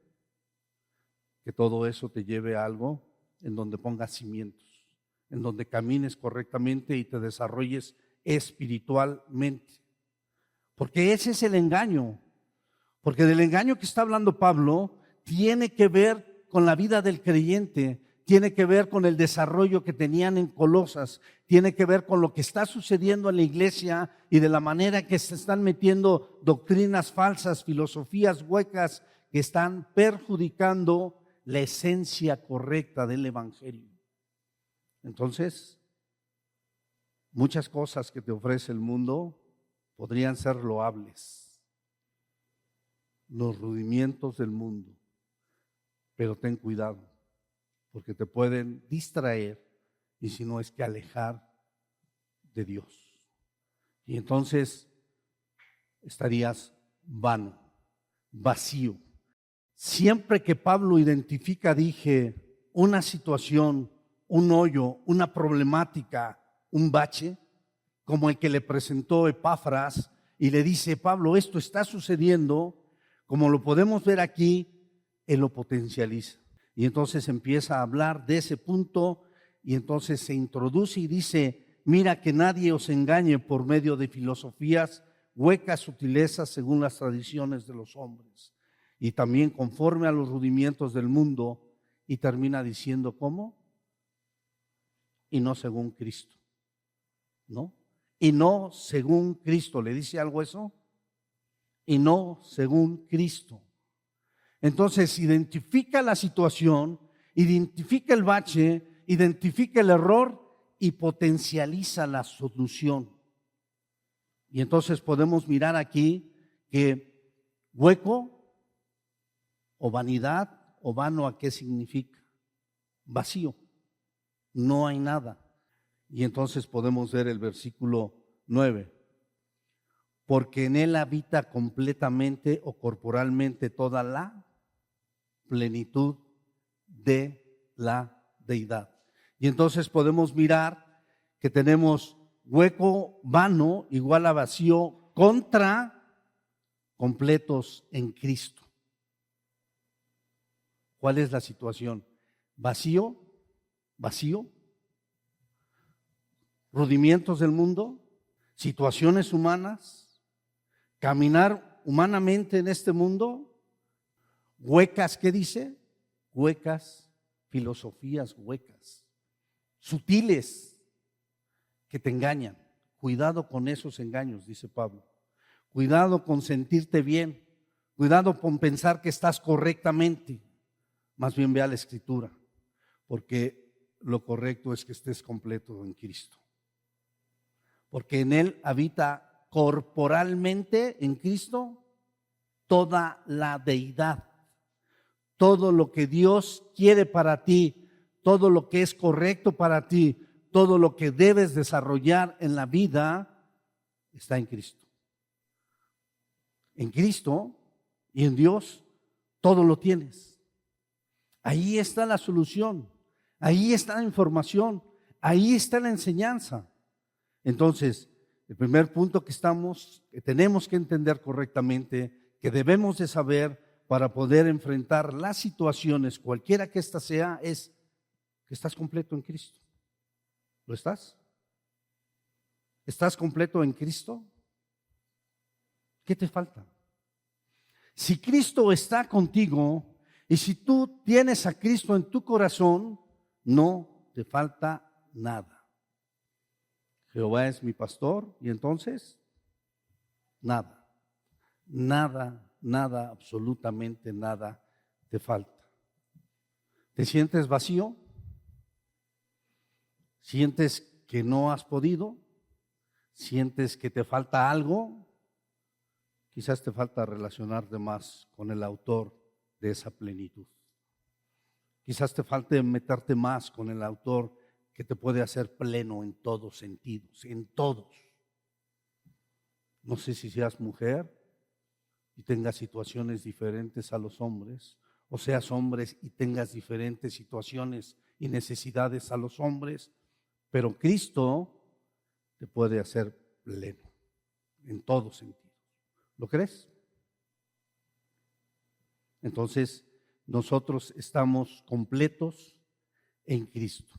que todo eso te lleve a algo en donde pongas cimientos, en donde camines correctamente y te desarrolles espiritualmente. Porque ese es el engaño, porque del engaño que está hablando Pablo tiene que ver con la vida del creyente, tiene que ver con el desarrollo que tenían en Colosas, tiene que ver con lo que está sucediendo en la iglesia y de la manera que se están metiendo doctrinas falsas, filosofías huecas que están perjudicando la esencia correcta del evangelio. Entonces, muchas cosas que te ofrece el mundo podrían ser loables, los rudimientos del mundo, pero ten cuidado, porque te pueden distraer y si no es que alejar de Dios. Y entonces estarías vano, vacío. Siempre que Pablo identifica, dije, una situación, un hoyo, una problemática, un bache, como el que le presentó Epafras, y le dice, Pablo, esto está sucediendo, como lo podemos ver aquí, él lo potencializa. Y entonces empieza a hablar de ese punto, y entonces se introduce y dice, mira que nadie os engañe por medio de filosofías, huecas sutilezas según las tradiciones de los hombres, y también conforme a los rudimientos del mundo, y termina diciendo, ¿cómo? Y no según Cristo, ¿no? Y no según Cristo, ¿le dice algo eso? Y no según Cristo. Entonces identifica la situación, identifica el bache, identifica el error y potencializa la solución. Y entonces podemos mirar aquí que hueco o vanidad o vano, ¿a qué significa? Vacío, no hay nada. Y entonces podemos ver el versículo 9. Porque en él habita completamente o corporalmente toda la plenitud de la deidad. Y entonces podemos mirar que tenemos hueco, vano, igual a vacío, contra completos en Cristo. ¿Cuál es la situación? Vacío, vacío, rudimientos del mundo, situaciones humanas, caminar humanamente en este mundo, huecas, ¿qué dice? Huecas, filosofías huecas, sutiles, que te engañan. Cuidado con esos engaños, dice Pablo. Cuidado con sentirte bien, cuidado con pensar que estás correctamente. Más bien ve a la Escritura, porque lo correcto es que estés completo en Cristo. Porque en Él habita corporalmente, en Cristo, toda la deidad. Todo lo que Dios quiere para ti, todo lo que es correcto para ti, todo lo que debes desarrollar en la vida, está en Cristo. En Cristo y en Dios, todo lo tienes. Ahí está la solución, ahí está la información, ahí está la enseñanza. Entonces, el primer punto que tenemos que entender correctamente, que debemos de saber para poder enfrentar las situaciones, cualquiera que ésta sea, es que estás completo en Cristo. ¿Lo estás? ¿Estás completo en Cristo? ¿Qué te falta? Si Cristo está contigo y si tú tienes a Cristo en tu corazón, no te falta nada. Jehová es mi pastor y entonces nada, nada, absolutamente nada te falta. ¿Te sientes vacío? ¿Sientes que no has podido? ¿Sientes que te falta algo? Quizás te falta relacionarte más con el autor de esa plenitud. Quizás te falte meterte más con el autor que te puede hacer pleno en todos sentidos, en todos. No sé si seas mujer y tengas situaciones diferentes a los hombres, o seas hombres y tengas diferentes situaciones y necesidades a los hombres, pero Cristo te puede hacer pleno en todos sentidos. ¿Lo crees? Entonces, nosotros estamos completos en Cristo.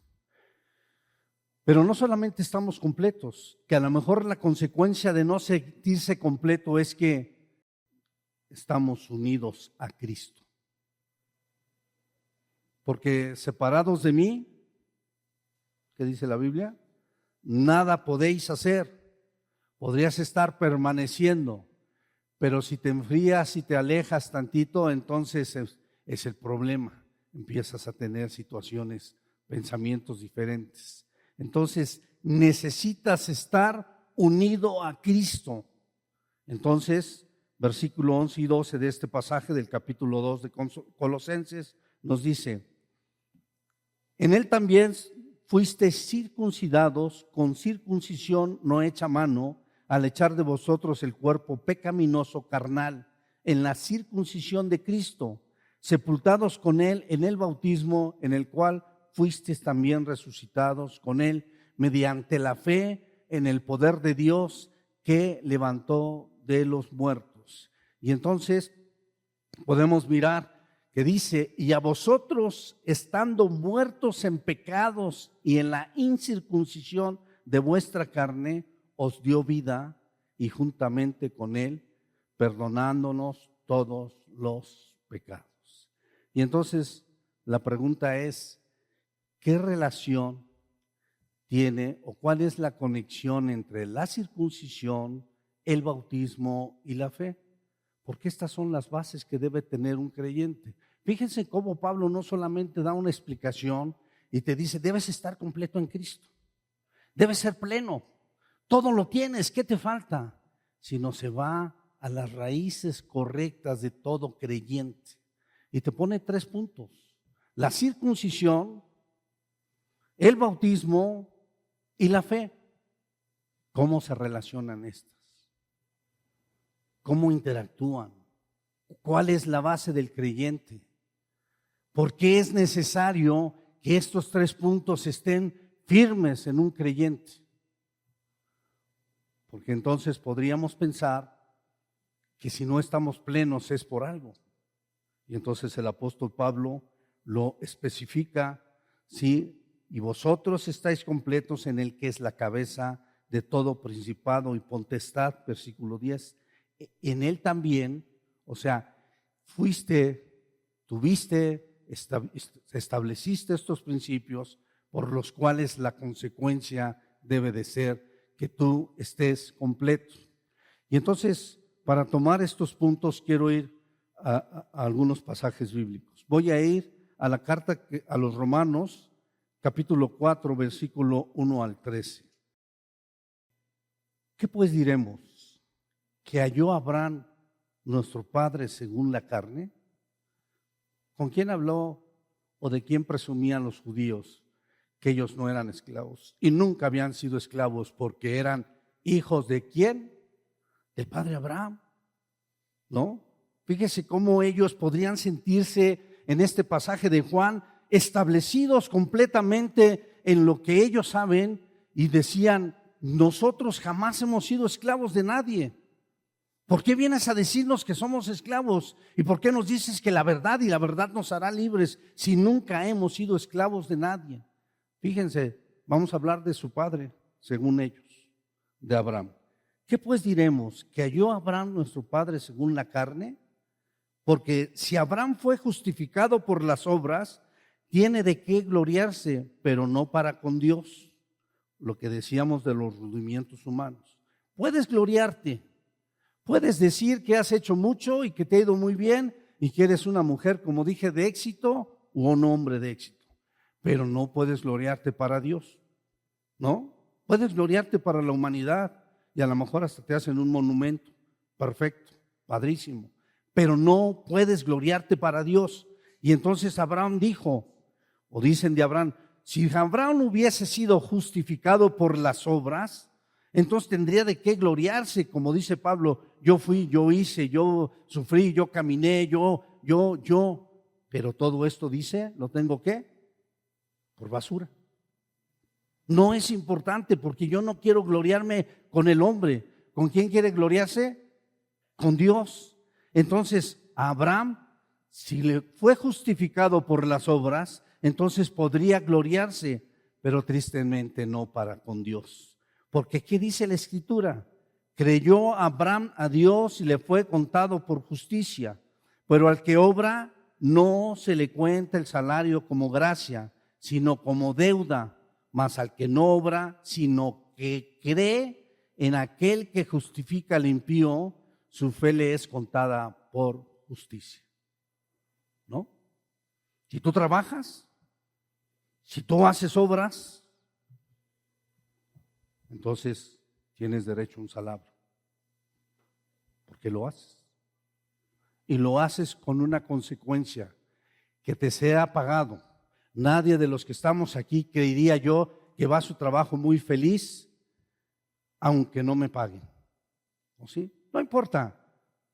Pero no solamente estamos completos, que a lo mejor la consecuencia de no sentirse completo es que estamos unidos a Cristo. Porque separados de mí, ¿qué dice la Biblia? Nada podéis hacer. Podrías estar permaneciendo, pero si te enfrías y te alejas tantito, entonces es el problema. Empiezas a tener situaciones, pensamientos diferentes. Entonces necesitas estar unido a Cristo. Entonces, versículo 11 y 12 de este pasaje del capítulo 2 de Colosenses nos dice: en él también fuisteis circuncidados con circuncisión no hecha a mano, al echar de vosotros el cuerpo pecaminoso carnal en la circuncisión de Cristo, sepultados con Él en el bautismo, en el cual fuisteis también resucitados con Él mediante la fe en el poder de Dios que levantó de los muertos. Y entonces podemos mirar que dice: y a vosotros, estando muertos en pecados y en la incircuncisión de vuestra carne, os dio vida, y juntamente con Él perdonándonos todos los pecados. Y entonces la pregunta es: ¿qué relación tiene o cuál es la conexión entre la circuncisión, el bautismo y la fe? Porque estas son las bases que debe tener un creyente. Fíjense cómo Pablo no solamente da una explicación y te dice: debes estar completo en Cristo, debes ser pleno, todo lo tienes, ¿qué te falta? Sino se va a las raíces correctas de todo creyente y te pone 3 puntos: la circuncisión, el bautismo y la fe. ¿Cómo se relacionan estas? ¿Cómo interactúan? ¿Cuál es la base del creyente? ¿Por qué es necesario que estos 3 puntos estén firmes en un creyente? Porque entonces podríamos pensar que si no estamos plenos es por algo. Y entonces el apóstol Pablo lo especifica, ¿sí? Y vosotros estáis completos en el que es la cabeza de todo principado y potestad, versículo 10. En él también, o sea, estableciste estos principios por los cuales la consecuencia debe de ser que tú estés completo. Y entonces, para tomar estos puntos, quiero ir a algunos pasajes bíblicos. Voy a ir a la carta a los Romanos, capítulo 4, versículo 1 al 13. ¿Qué pues diremos? ¿Que halló Abraham nuestro padre según la carne? ¿Con quién habló o de quién presumían los judíos que ellos no eran esclavos y nunca habían sido esclavos porque eran hijos de quién? Del padre Abraham, ¿no? Fíjese cómo ellos podrían sentirse en este pasaje de Juan establecidos completamente en lo que ellos saben y decían: nosotros jamás hemos sido esclavos de nadie. ¿Por qué vienes a decirnos que somos esclavos? ¿Y por qué nos dices que la verdad y la verdad nos hará libres si nunca hemos sido esclavos de nadie? Fíjense, vamos a hablar de su padre, según ellos, de Abraham. ¿Qué pues diremos? ¿Que halló Abraham nuestro padre según la carne? Porque si Abraham fue justificado por las obras, tiene de qué gloriarse, pero no para con Dios. Lo que decíamos de los rudimientos humanos. Puedes gloriarte. Puedes decir que has hecho mucho y que te ha ido muy bien y que eres una mujer, como dije, de éxito o un hombre de éxito, pero no puedes gloriarte para Dios, ¿no? Puedes gloriarte para la humanidad y a lo mejor hasta te hacen un monumento, perfecto, padrísimo, pero no puedes gloriarte para Dios. Y entonces Abraham dijo, o dicen de Abraham: si Abraham hubiese sido justificado por las obras, entonces tendría de qué gloriarse, como dice Pablo: yo fui, yo hice, yo sufrí, yo caminé, yo. Pero todo esto, dice, ¿lo tengo qué? Por basura. No es importante porque yo no quiero gloriarme con el hombre. ¿Con quién quiere gloriarse? Con Dios. Entonces, a Abraham, si le fue justificado por las obras, entonces podría gloriarse, pero tristemente no para con Dios. Porque ¿qué dice la Escritura? Creyó Abraham a Dios y le fue contado por justicia. Pero al que obra no se le cuenta el salario como gracia, sino como deuda. Mas al que no obra, sino que cree en aquel que justifica al impío, su fe le es contada por justicia. ¿No? Si tú trabajas, si tú haces obras, entonces tienes derecho a un salario, porque lo haces. Y lo haces con una consecuencia, que te sea pagado. Nadie de los que estamos aquí creería yo que va a su trabajo muy feliz, aunque no me paguen. ¿O sí? No importa.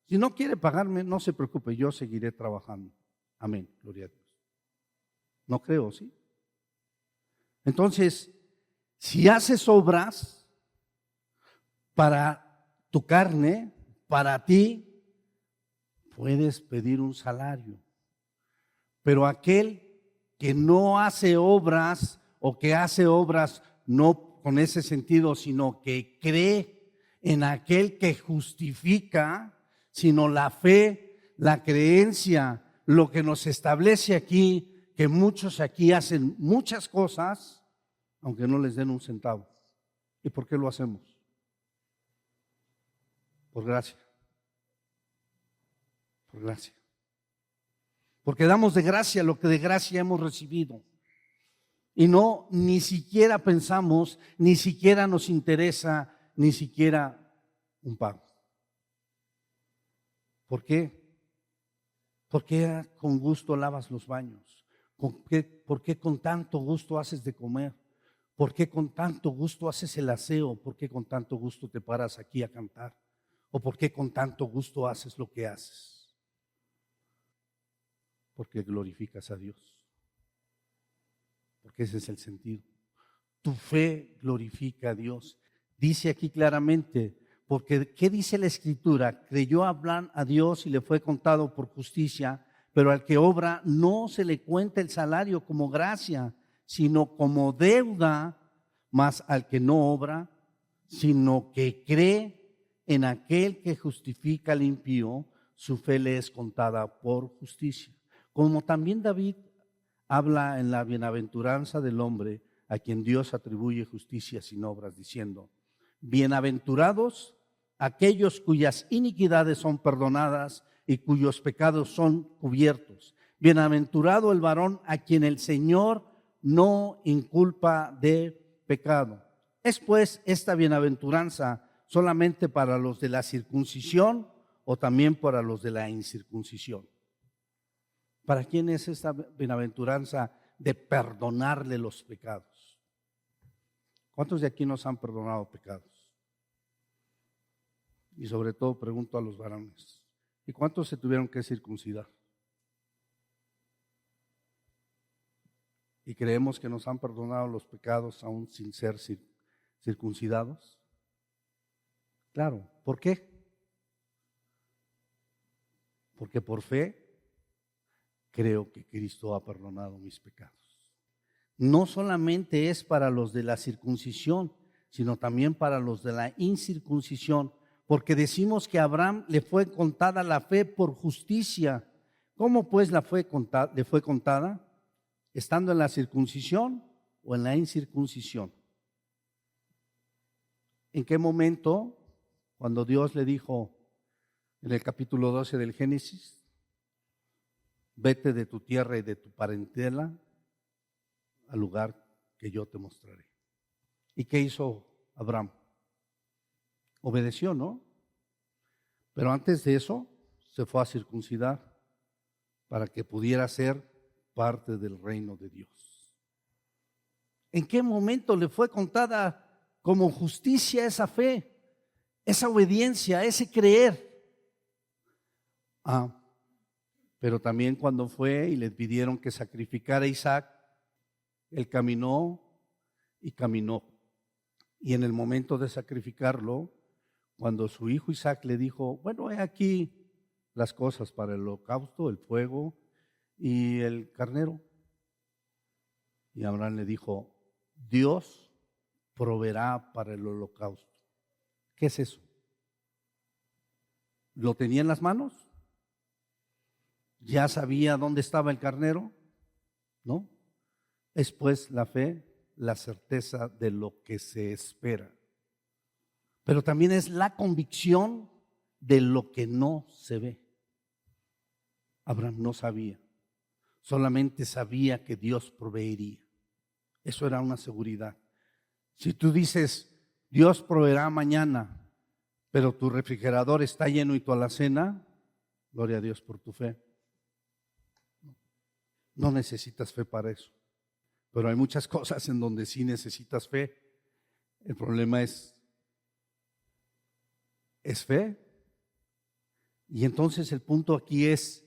Si no quiere pagarme, no se preocupe, yo seguiré trabajando. Amén, gloria a Dios. No creo, ¿sí? Entonces, si haces obras para tu carne, para ti, puedes pedir un salario. Pero aquel que no hace obras o que hace obras no con ese sentido, sino que cree en aquel que justifica, sino la fe, la creencia, lo que nos establece aquí, que muchos aquí hacen muchas cosas, aunque no les den un centavo. ¿Y por qué lo hacemos? Por gracia. Por gracia. Porque damos de gracia lo que de gracia hemos recibido. Y no, ni siquiera pensamos, ni siquiera nos interesa, ni siquiera un pago. ¿Por qué? ¿Por qué con gusto lavas los baños? ¿Por qué con tanto gusto haces de comer? ¿Por qué con tanto gusto haces el aseo? ¿Por qué con tanto gusto te paras aquí a cantar? ¿O por qué con tanto gusto haces lo que haces? Porque glorificas a Dios. Porque ese es el sentido. Tu fe glorifica a Dios. Dice aquí claramente, porque ¿qué dice la Escritura? Creyó Abraham a Dios y le fue contado por justicia, pero al que obra no se le cuenta el salario como gracia, sino como deuda, mas al que no obra, sino que cree en aquel que justifica al impío, su fe le es contada por justicia. Como también David habla en la bienaventuranza del hombre a quien Dios atribuye justicia sin obras, diciendo: bienaventurados aquellos cuyas iniquidades son perdonadas y cuyos pecados son cubiertos. Bienaventurado el varón a quien el Señor no inculpa de pecado. ¿Es pues esta bienaventuranza solamente para los de la circuncisión o también para los de la incircuncisión? ¿Para quién es esta bienaventuranza de perdonarle los pecados? ¿Cuántos de aquí nos han perdonado pecados? Y sobre todo pregunto a los varones, ¿y cuántos se tuvieron que circuncidar? ¿Y creemos que nos han perdonado los pecados aún sin ser circuncidados? Claro, ¿por qué? Porque por fe creo que Cristo ha perdonado mis pecados. No solamente es para los de la circuncisión, sino también para los de la incircuncisión, porque decimos que a Abraham le fue contada la fe por justicia. ¿Cómo pues le fue contada? ¿Estando en la circuncisión o en la incircuncisión? ¿En qué momento? Cuando Dios le dijo en el capítulo 12 del Génesis: vete de tu tierra y de tu parentela al lugar que yo te mostraré. ¿Y qué hizo Abraham? Obedeció, ¿no? Pero antes de eso se fue a circuncidar para que pudiera ser parte del reino de Dios. ¿En qué momento le fue contada como justicia esa fe, esa obediencia, ese creer? Pero también cuando fue y le pidieron que sacrificara a Isaac, él caminó y caminó. Y en el momento de sacrificarlo, cuando su hijo Isaac le dijo: bueno, he aquí las cosas para el holocausto, el fuego y el carnero. Y Abraham le dijo: Dios proveerá para el holocausto. ¿Qué es eso? ¿Lo tenía en las manos? ¿Ya sabía dónde estaba el carnero? ¿No? Es pues la fe, la certeza de lo que se espera. Pero también es la convicción de lo que no se ve. Abraham no sabía, solamente sabía que Dios proveería. Eso era una seguridad. Si tú dices: Dios proveerá mañana, pero tu refrigerador está lleno y tu alacena, gloria a Dios por tu fe. No necesitas fe para eso. Pero hay muchas cosas en donde sí necesitas fe. El problema es es fe. Y entonces el punto aquí es,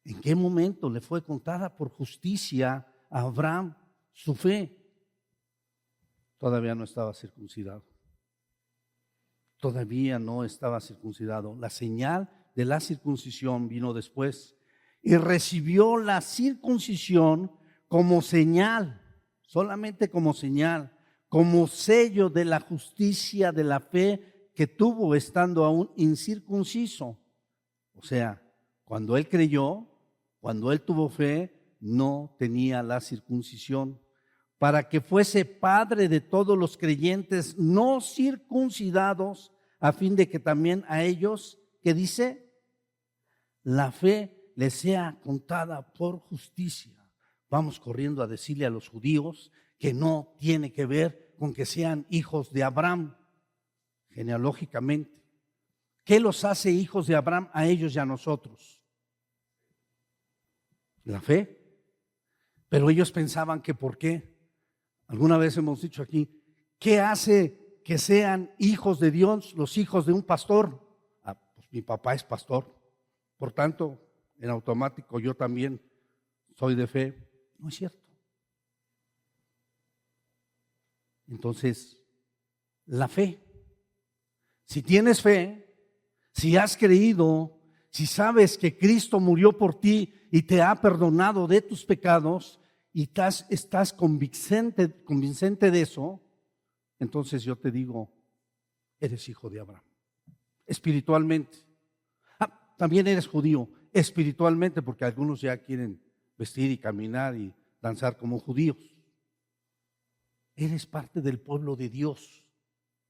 ¿en qué momento le fue contada por justicia a Abraham su fe? Todavía no estaba circuncidado. Todavía no estaba circuncidado. La señal de la circuncisión vino después. Y recibió la circuncisión como señal, solamente como señal, como sello de la justicia de la fe que tuvo estando aún incircunciso. O sea, cuando él creyó, cuando él tuvo fe, no tenía la circuncisión, para que fuese padre de todos los creyentes no circuncidados, a fin de que también a ellos, ¿qué dice? La fe les sea contada por justicia. Vamos corriendo a decirle a los judíos que no tiene que ver con que sean hijos de Abraham, genealógicamente. ¿Qué los hace hijos de Abraham a ellos y a nosotros? La fe. Pero ellos pensaban que ¿por qué? Alguna vez hemos dicho aquí, ¿qué hace que sean hijos de Dios los hijos de un pastor? Pues mi papá es pastor, por tanto, en automático yo también soy de fe. No es cierto. Entonces, la fe. Si tienes fe, si has creído, si sabes que Cristo murió por ti y te ha perdonado de tus pecados y estás convincente de eso, entonces yo te digo, eres hijo de Abraham, espiritualmente. También eres judío, espiritualmente, porque algunos ya quieren vestir y caminar y danzar como judíos. Eres parte del pueblo de Dios.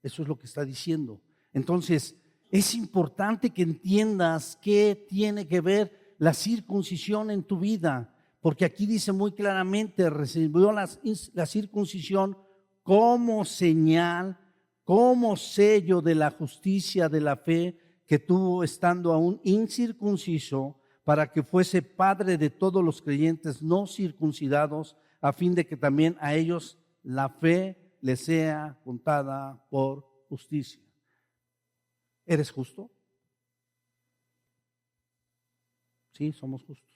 Eso es lo que está diciendo. Entonces, es importante que entiendas qué tiene que ver la circuncisión en tu vida, porque aquí dice muy claramente, recibió la circuncisión como señal, como sello de la justicia de la fe que tuvo estando aún incircunciso, para que fuese padre de todos los creyentes no circuncidados, a fin de que también a ellos la fe les sea contada por justicia. ¿Eres justo? Sí, somos justos.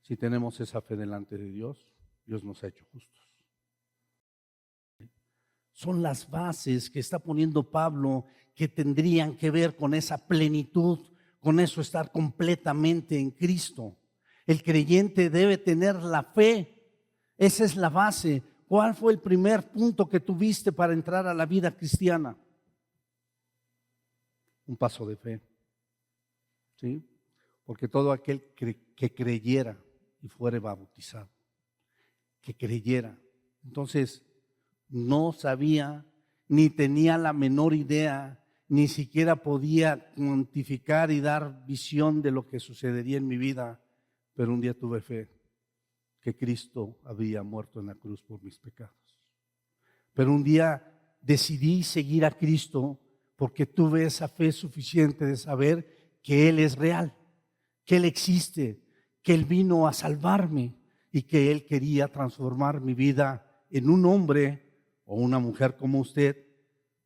Si tenemos esa fe delante de Dios, Dios nos ha hecho justos. Son las bases que está poniendo Pablo que tendrían que ver con esa plenitud, con eso estar completamente en Cristo. El creyente debe tener la fe, esa es la base. ¿Cuál fue el primer punto que tuviste para entrar a la vida cristiana? Un paso de fe, ¿sí? Porque todo aquel que creyera y fuere bautizado, que creyera. Entonces, no sabía, ni tenía la menor idea, ni siquiera podía cuantificar y dar visión de lo que sucedería en mi vida, pero un día tuve fe que Cristo había muerto en la cruz por mis pecados. Pero un día decidí seguir a Cristo porque tuve esa fe suficiente de saber que Él es real, que Él existe, que Él vino a salvarme y que Él quería transformar mi vida en un hombre o una mujer como usted,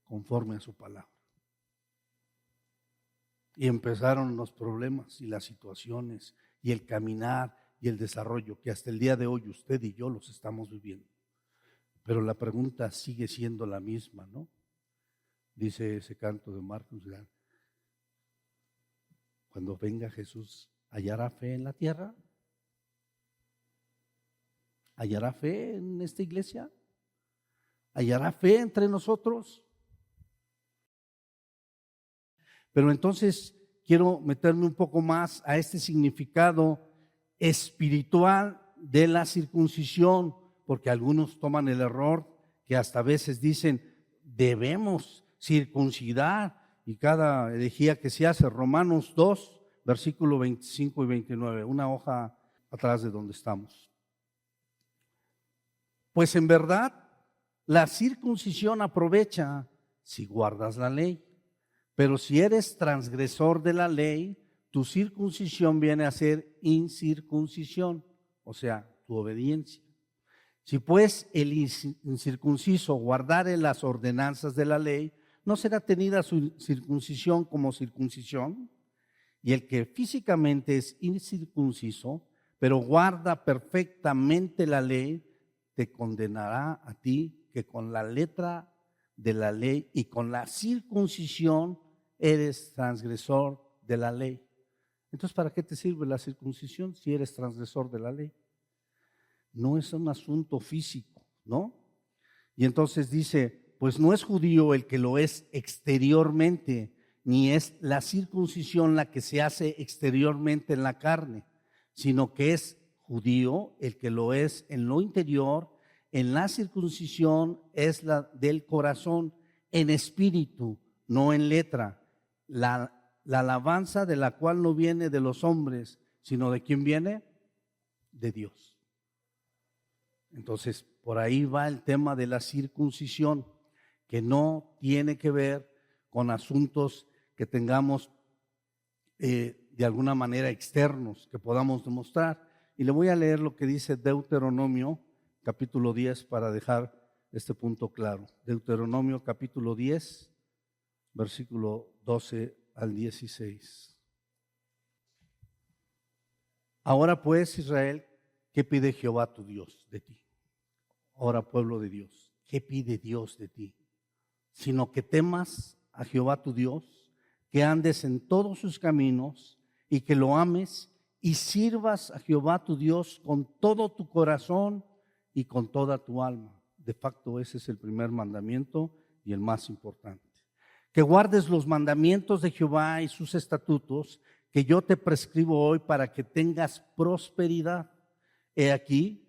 conforme a su palabra. Y empezaron los problemas y las situaciones y el caminar y el desarrollo que hasta el día de hoy usted y yo los estamos viviendo. Pero la pregunta sigue siendo la misma, ¿no? Dice ese canto de Marcos, cuando venga Jesús, ¿hallará fe en la tierra? ¿Hallará fe en esta iglesia? ¿Hallará fe entre nosotros? Pero entonces quiero meterme un poco más a este significado espiritual de la circuncisión, porque algunos toman el error que hasta a veces dicen debemos circuncidar, y cada herejía que se hace. Romanos 2, versículo 25 y 29, una hoja atrás de donde estamos. Pues en verdad la circuncisión aprovecha si guardas la ley, pero si eres transgresor de la ley, tu circuncisión viene a ser incircuncisión, o sea, tu obediencia. Si pues el incircunciso guardare las ordenanzas de la ley, ¿no será tenida su circuncisión como circuncisión? Y el que físicamente es incircunciso, pero guarda perfectamente la ley, te condenará a ti que con la letra de la ley y con la circuncisión eres transgresor de la ley. Entonces, ¿para qué te sirve la circuncisión si eres transgresor de la ley? No es un asunto físico, ¿no? Y entonces dice, pues no es judío el que lo es exteriormente, ni es la circuncisión la que se hace exteriormente en la carne, sino que es judío el que lo es en lo interior. En la circuncisión es la del corazón, en espíritu, no en letra. La alabanza de la cual no viene de los hombres, sino de quién viene, de Dios. Entonces, por ahí va el tema de la circuncisión, que no tiene que ver con asuntos que tengamos de alguna manera externos, que podamos demostrar. Y le voy a leer lo que dice Deuteronomio, capítulo 10, para dejar este punto claro. Deuteronomio, capítulo 10, versículo 12 al 16. Ahora pues, Israel, ¿qué pide Jehová tu Dios de ti? Ahora, pueblo de Dios, ¿qué pide Dios de ti? Sino que temas a Jehová tu Dios, que andes en todos sus caminos y que lo ames y sirvas a Jehová tu Dios con todo tu corazón y con toda tu alma. De facto, ese es el primer mandamiento y el más importante. Que guardes los mandamientos de Jehová y sus estatutos que yo te prescribo hoy para que tengas prosperidad. He aquí,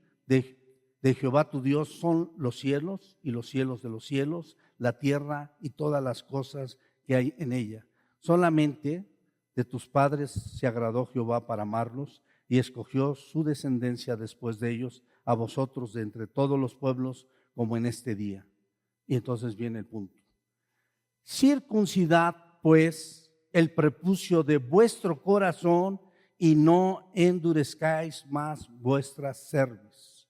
de Jehová tu Dios son los cielos y los cielos de los cielos, la tierra y todas las cosas que hay en ella. Solamente de tus padres se agradó Jehová para amarlos y escogió su descendencia después de ellos, a vosotros de entre todos los pueblos, como en este día. Y entonces viene el punto. Circuncidad pues el prepucio de vuestro corazón y no endurezcáis más vuestra cerviz.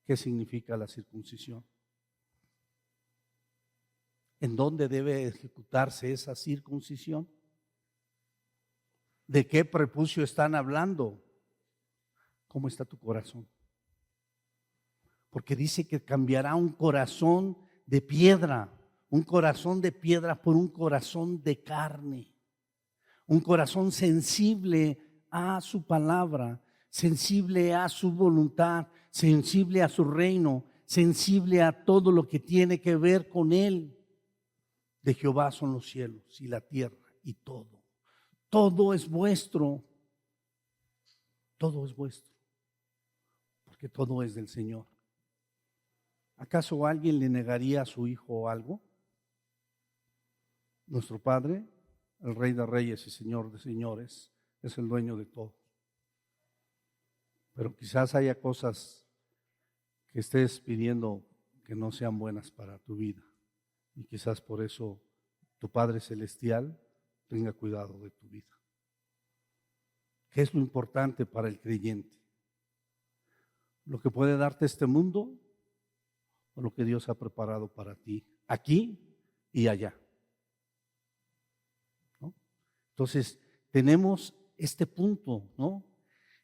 ¿Qué significa la circuncisión? ¿En dónde debe ejecutarse esa circuncisión? ¿De qué prepucio están hablando? ¿Cómo está tu corazón? Porque dice que cambiará un corazón de piedra por un corazón de carne, un corazón sensible a su palabra, sensible a su voluntad, sensible a su reino, sensible a todo lo que tiene que ver con él. De Jehová son los cielos y la tierra y todo. Todo es vuestro. Todo es vuestro. Porque todo es del Señor. ¿Acaso alguien le negaría a su hijo algo? Nuestro Padre, el Rey de Reyes y Señor de Señores, es el dueño de todo. Pero quizás haya cosas que estés pidiendo que no sean buenas para tu vida. Y quizás por eso tu Padre Celestial tenga cuidado de tu vida. ¿Qué es lo importante para el creyente? ¿Lo que puede darte este mundo o lo que Dios ha preparado para ti, aquí y allá? ¿No? Entonces, tenemos este punto, ¿no?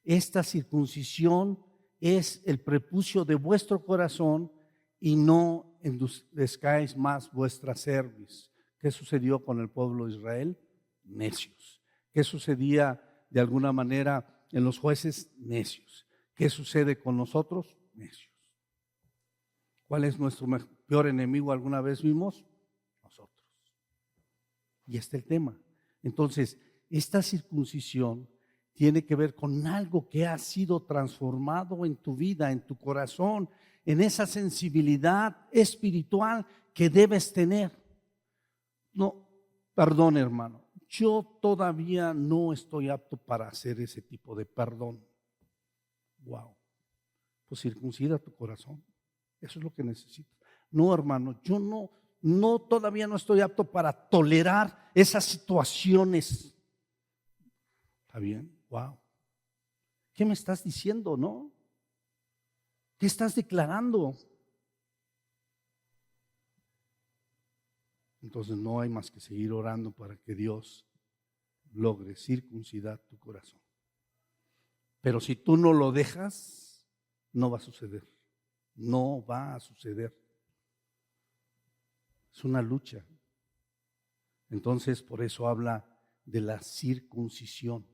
Esta circuncisión es el prepucio de vuestro corazón y no endurezcáis más vuestra cerviz. ¿Qué sucedió con el pueblo de Israel? Necios. ¿Qué sucedía de alguna manera en los jueces? Necios. ¿Qué sucede con nosotros? Necios. ¿Cuál es nuestro peor enemigo alguna vez vimos? Nosotros. Y este es el tema. Entonces, esta circuncisión tiene que ver con algo que ha sido transformado en tu vida, en tu corazón, en esa sensibilidad espiritual que debes tener. No, perdón, hermano, yo todavía no estoy apto para hacer ese tipo de perdón. Wow. Pues circuncida tu corazón. Eso es lo que necesitas. No, hermano, yo todavía no estoy apto para tolerar esas situaciones. ¿Está bien? Wow. ¿Qué me estás diciendo, no? ¿Qué estás declarando? Entonces no hay más que seguir orando para que Dios logre circuncidar tu corazón. Pero si tú no lo dejas, no va a suceder. No va a suceder. Es una lucha. Entonces, por eso habla de la circuncisión.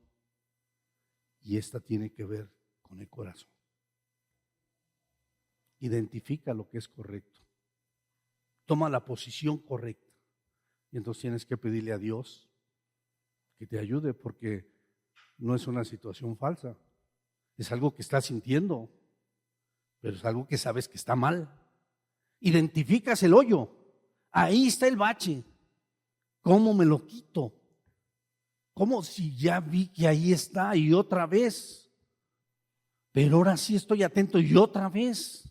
Y esta tiene que ver con el corazón. Identifica lo que es correcto. Toma la posición correcta. Y entonces tienes que pedirle a Dios que te ayude, porque no es una situación falsa. Es algo que estás sintiendo, pero es algo que sabes que está mal. Identificas el hoyo. Ahí está el bache. ¿Cómo me lo quito? ¿Cómo si ya vi que ahí está y otra vez? Pero ahora sí estoy atento y otra vez.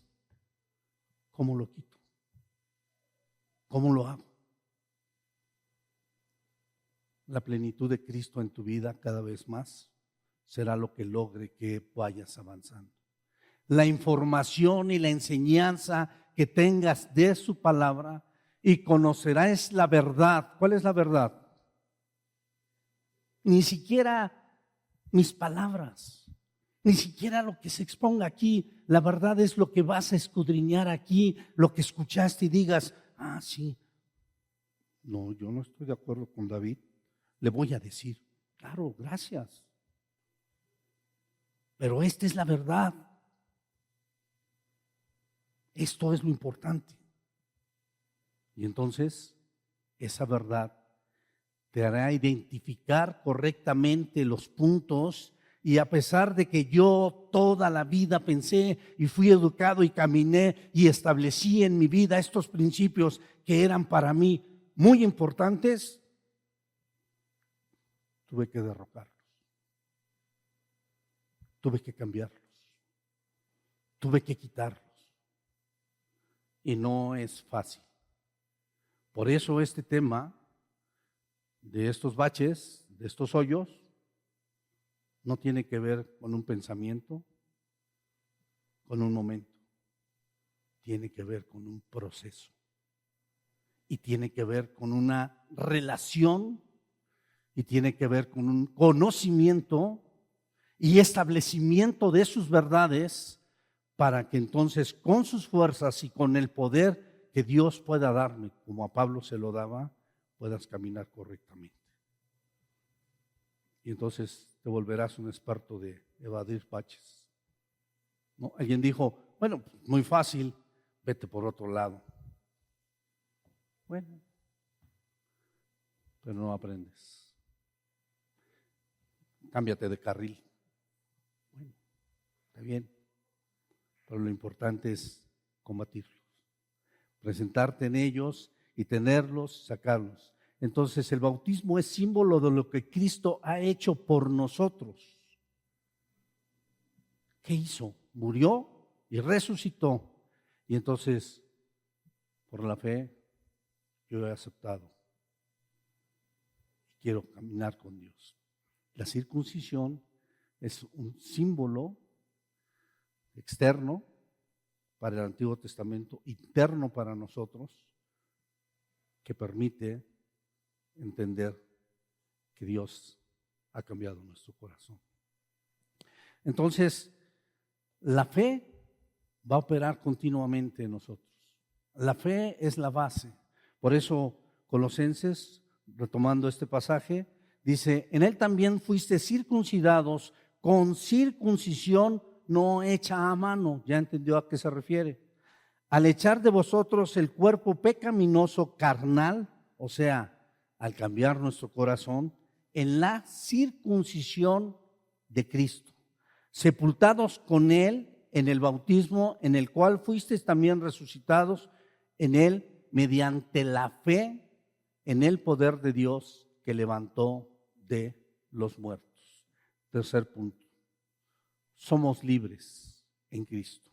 ¿Cómo lo quito? ¿Cómo lo hago? La plenitud de Cristo en tu vida cada vez más será lo que logre que vayas avanzando. La información y la enseñanza que tengas de su palabra, y conocerás la verdad. ¿Cuál es la verdad? Ni siquiera mis palabras, ni siquiera lo que se exponga aquí. La verdad es lo que vas a escudriñar aquí, lo que escuchaste y digas, ah, sí, no, yo no estoy de acuerdo con David. Le voy a decir, claro, gracias. Pero esta es la verdad. Esto es lo importante. Y entonces, esa verdad te hará identificar correctamente los puntos. Y a pesar de que yo toda la vida pensé y fui educado y caminé y establecí en mi vida estos principios que eran para mí muy importantes, tuve que derrocarlos, tuve que cambiarlos, tuve que quitarlos. Y no es fácil. Por eso este tema de estos baches, de estos hoyos, no tiene que ver con un pensamiento, con un momento. Tiene que ver con un proceso. Y tiene que ver con una relación. Y tiene que ver con un conocimiento y establecimiento de sus verdades, para que entonces con sus fuerzas y con el poder que Dios pueda darme, como a Pablo se lo daba, puedas caminar correctamente. Y entonces te volverás un experto de evadir baches. ¿No? Alguien dijo, bueno, muy fácil, vete por otro lado. Bueno, pero no aprendes. Cámbiate de carril. Bueno, está bien. Pero lo importante es combatirlos, presentarte en ellos y tenerlos, sacarlos. Entonces el bautismo es símbolo de lo que Cristo ha hecho por nosotros. ¿Qué hizo? Murió y resucitó. Y entonces, por la fe, yo he aceptado. Y quiero caminar con Dios. La circuncisión es un símbolo externo para el Antiguo Testamento, interno para nosotros, que permite entender que Dios ha cambiado nuestro corazón. Entonces, la fe va a operar continuamente en nosotros. La fe es la base. Por eso Colosenses, retomando este pasaje, dice, en él también fuiste circuncidados con circuncisión no hecha a mano. ¿Ya entendió a qué se refiere? Al echar de vosotros el cuerpo pecaminoso carnal, o sea, al cambiar nuestro corazón, en la circuncisión de Cristo, sepultados con él en el bautismo, en el cual fuisteis también resucitados en él mediante la fe en el poder de Dios que levantó de los muertos. Tercer punto. Somos libres en Cristo.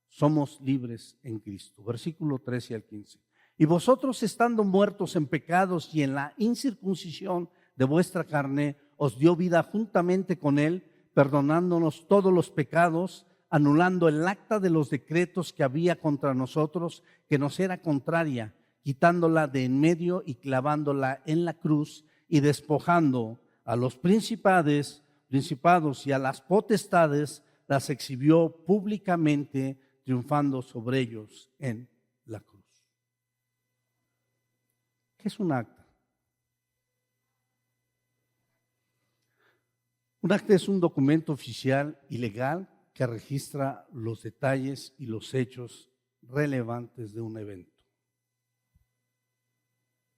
Somos libres en Cristo. Versículo 13 al 15. Y vosotros, estando muertos en pecados y en la incircuncisión de vuestra carne, os dio vida juntamente con él, perdonándonos todos los pecados, anulando el acta de los decretos que había contra nosotros, que nos era contraria, quitándola de en medio y clavándola en la cruz, y despojando a los principados y a las potestades, las exhibió públicamente, triunfando sobre ellos en la cruz. ¿Qué es un acta? Un acta es un documento oficial y legal que registra los detalles y los hechos relevantes de un evento.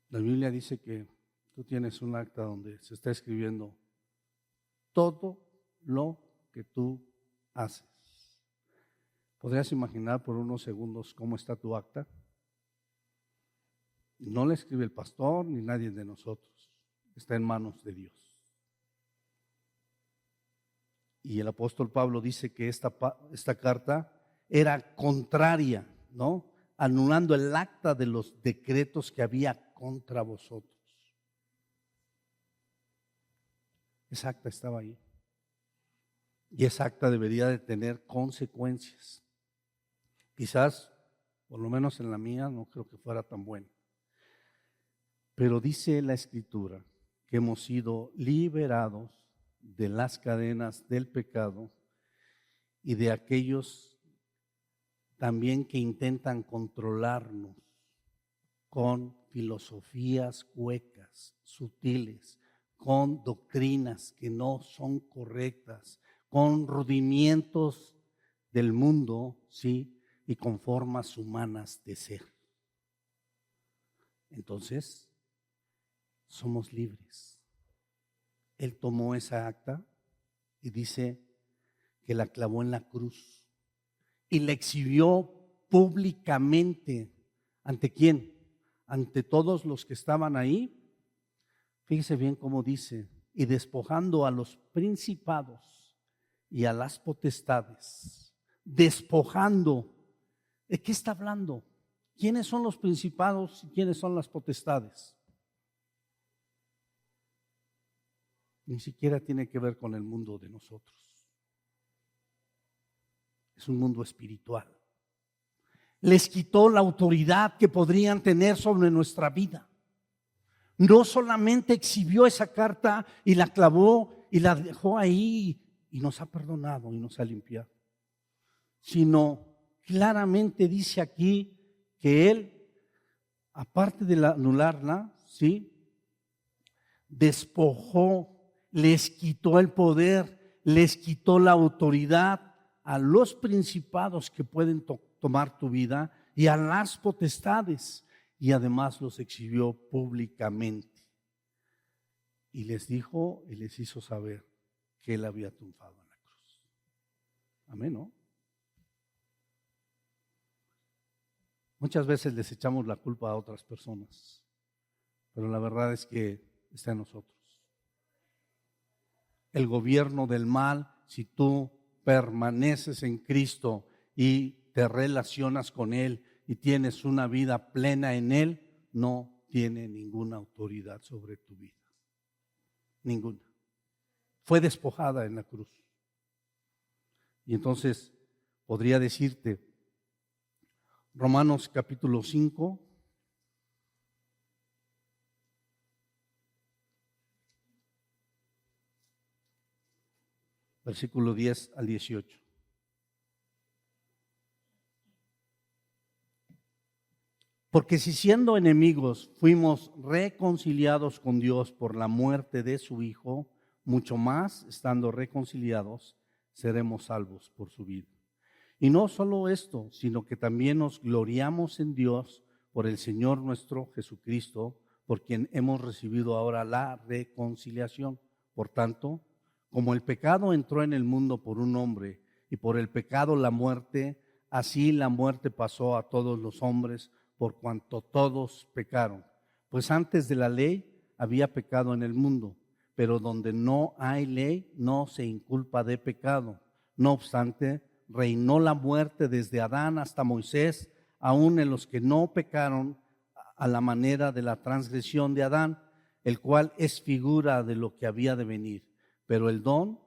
La Biblia dice que tú tienes un acta donde se está escribiendo todo lo que tú haces. ¿Podrías imaginar por unos segundos cómo está tu acta? No la escribe el pastor ni nadie de nosotros. Está en manos de Dios. Y el apóstol Pablo dice que esta carta era contraria, ¿no? Anulando el acta de los decretos que había contra vosotros. Esa acta estaba ahí. Y esa acta debería de tener consecuencias. Quizás, por lo menos en la mía, no creo que fuera tan buena. Pero dice la Escritura que hemos sido liberados de las cadenas del pecado y de aquellos también que intentan controlarnos con filosofías huecas, sutiles, con doctrinas que no son correctas, con rudimientos del mundo, ¿sí? Y con formas humanas de ser. Entonces, somos libres. Él tomó esa acta y dice que la clavó en la cruz y la exhibió públicamente. ¿Ante quién? Ante todos los que estaban ahí. Fíjese bien cómo dice, y despojando a los principados y a las potestades. Despojando. ¿De qué está hablando? ¿Quiénes son los principados y quiénes son las potestades? Ni siquiera tiene que ver con el mundo de nosotros. Es un mundo espiritual. Les quitó la autoridad que podrían tener sobre nuestra vida. No solamente exhibió esa carta y la clavó y la dejó ahí y nos ha perdonado y nos ha limpiado, sino claramente dice aquí que Él, aparte de anularla, ¿sí?, despojó, les quitó el poder, les quitó la autoridad a los principados que pueden tomar tu vida y a las potestades, y además los exhibió públicamente. Y les dijo y les hizo saber que Él había triunfado en la cruz. Amén, ¿no? Muchas veces les echamos la culpa a otras personas, pero la verdad es que está en nosotros. El gobierno del mal, si tú permaneces en Cristo y te relacionas con Él y tienes una vida plena en Él, no tiene ninguna autoridad sobre tu vida. Ninguna. Fue despojada en la cruz. Y entonces podría decirte, Romanos capítulo 5, versículo 10 al 18. Porque si siendo enemigos fuimos reconciliados con Dios por la muerte de su Hijo, mucho más, estando reconciliados, seremos salvos por su vida. Y no solo esto, sino que también nos gloriamos en Dios por el Señor nuestro Jesucristo, por quien hemos recibido ahora la reconciliación. Por tanto, como el pecado entró en el mundo por un hombre, y por el pecado la muerte, así la muerte pasó a todos los hombres, por cuanto todos pecaron. Pues antes de la ley había pecado en el mundo, pero donde no hay ley no se inculpa de pecado. No obstante, reinó la muerte desde Adán hasta Moisés, aun en los que no pecaron a la manera de la transgresión de Adán, el cual es figura de lo que había de venir. Pero el don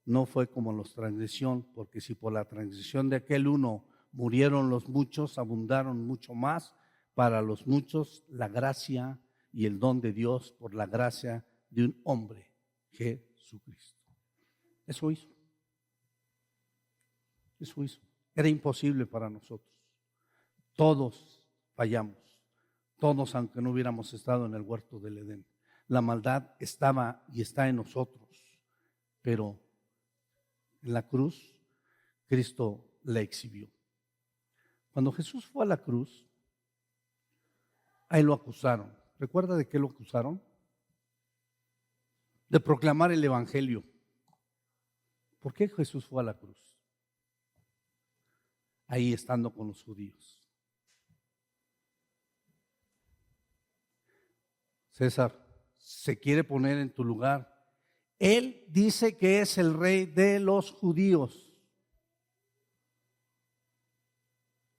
no fue como los transgresión, porque si por la transgresión de aquel uno murieron los muchos, abundaron mucho más para los muchos la gracia y el don de Dios por la gracia de un hombre, Jesucristo. Eso hizo. Eso hizo. Era imposible para nosotros. Todos fallamos. Todos, aunque no hubiéramos estado en el huerto del Edén. La maldad estaba y está en nosotros. Pero en la cruz, Cristo la exhibió. Cuando Jesús fue a la cruz, ahí lo acusaron. ¿Recuerda de qué lo acusaron? De proclamar el evangelio. ¿Por qué Jesús fue a la cruz? Ahí estando con los judíos. César, se quiere poner en tu lugar. Él dice que es el rey de los judíos.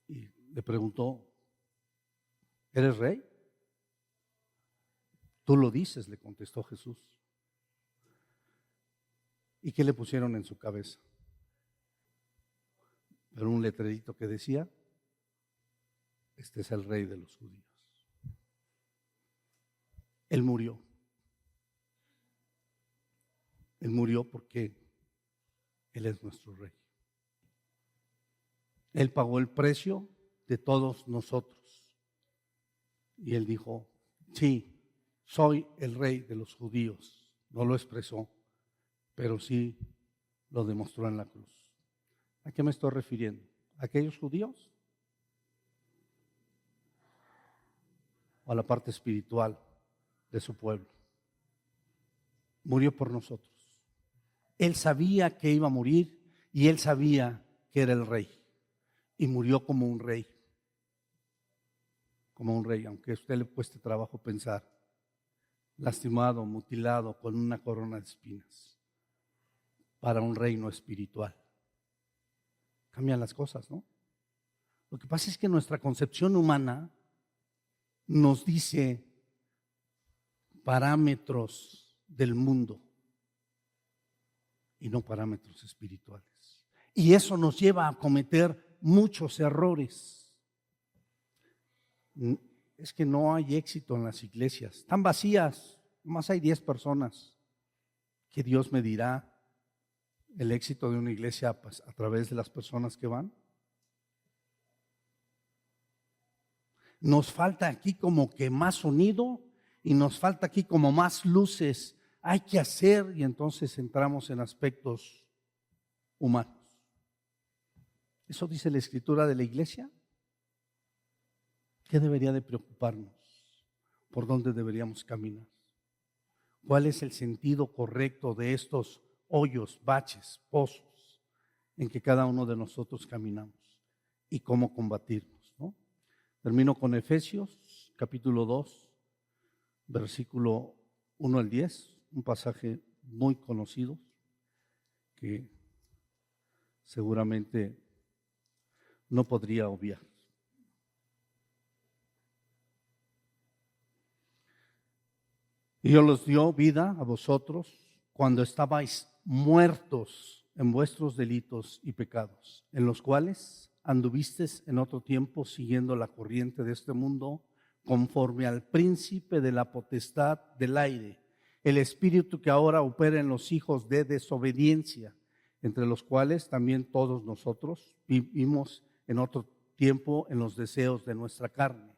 Y le preguntó, ¿eres rey? Tú lo dices, le contestó Jesús. ¿Y qué le pusieron en su cabeza? Pero un letrerito que decía, este es el rey de los judíos. Él murió. Él murió porque Él es nuestro rey. Él pagó el precio de todos nosotros. Y Él dijo, sí, soy el rey de los judíos. No lo expresó, pero sí lo demostró en la cruz. ¿A qué me estoy refiriendo? ¿A aquellos judíos? ¿O a la parte espiritual de su pueblo? Murió por nosotros. Él sabía que iba a morir y Él sabía que era el rey. Y murió como un rey. Como un rey, aunque a usted le cueste trabajo pensar. Lastimado, mutilado, con una corona de espinas. Para un reino espiritual. Cambian las cosas, ¿no? Lo que pasa es que nuestra concepción humana nos dice parámetros del mundo y no parámetros espirituales. Y eso nos lleva a cometer muchos errores. Es que no hay éxito en las iglesias. Están vacías, nomás hay 10 personas. ¿Qué Dios me dirá el éxito de una iglesia a través de las personas que van? Nos falta aquí como que más sonido y nos falta aquí como más luces. Hay que hacer y entonces entramos en aspectos humanos. ¿Eso dice la escritura de la iglesia? ¿Qué debería de preocuparnos? ¿Por dónde deberíamos caminar? ¿Cuál es el sentido correcto de estos hoyos, baches, pozos en que cada uno de nosotros caminamos? ¿Y cómo combatirnos, ¿no? Termino con Efesios, capítulo 2, versículo 1 al 10, un pasaje muy conocido que seguramente no podría obviar. Y Dios los dio vida a vosotros cuando estabais muertos en vuestros delitos y pecados, en los cuales anduvisteis en otro tiempo siguiendo la corriente de este mundo, conforme al príncipe de la potestad del aire, el espíritu que ahora opera en los hijos de desobediencia, entre los cuales también todos nosotros vivimos en otro tiempo en los deseos de nuestra carne,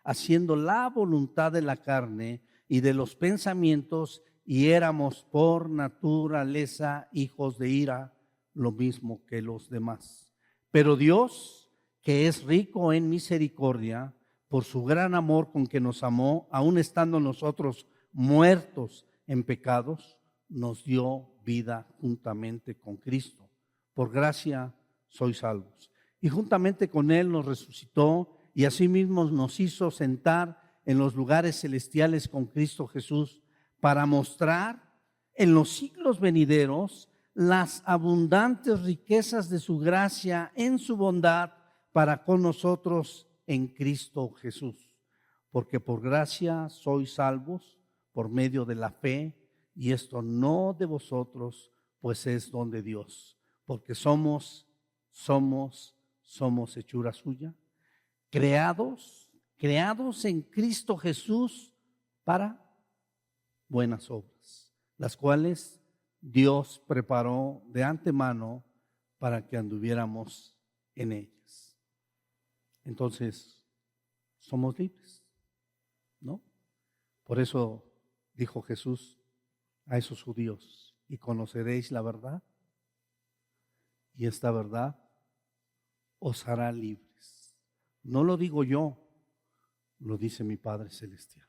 haciendo la voluntad de la carne y de los pensamientos, y éramos por naturaleza hijos de ira, lo mismo que los demás. Pero Dios, que es rico en misericordia, por su gran amor con que nos amó, aun estando nosotros muertos en pecados, nos dio vida juntamente con Cristo. Por gracia sois salvos. Y juntamente con Él nos resucitó y asimismo nos hizo sentar en los lugares celestiales con Cristo Jesús, para mostrar en los siglos venideros las abundantes riquezas de su gracia en su bondad para con nosotros en Cristo Jesús. Porque por gracia sois salvos por medio de la fe, y esto no de vosotros, pues es don de Dios, porque somos hechura suya, creados en Cristo Jesús para buenas obras, las cuales Dios preparó de antemano para que anduviéramos en ellas. Entonces, somos libres, ¿no? Por eso dijo Jesús a esos judíos: y conoceréis la verdad, y esta verdad os hará libres. No lo digo yo, lo dice mi Padre Celestial.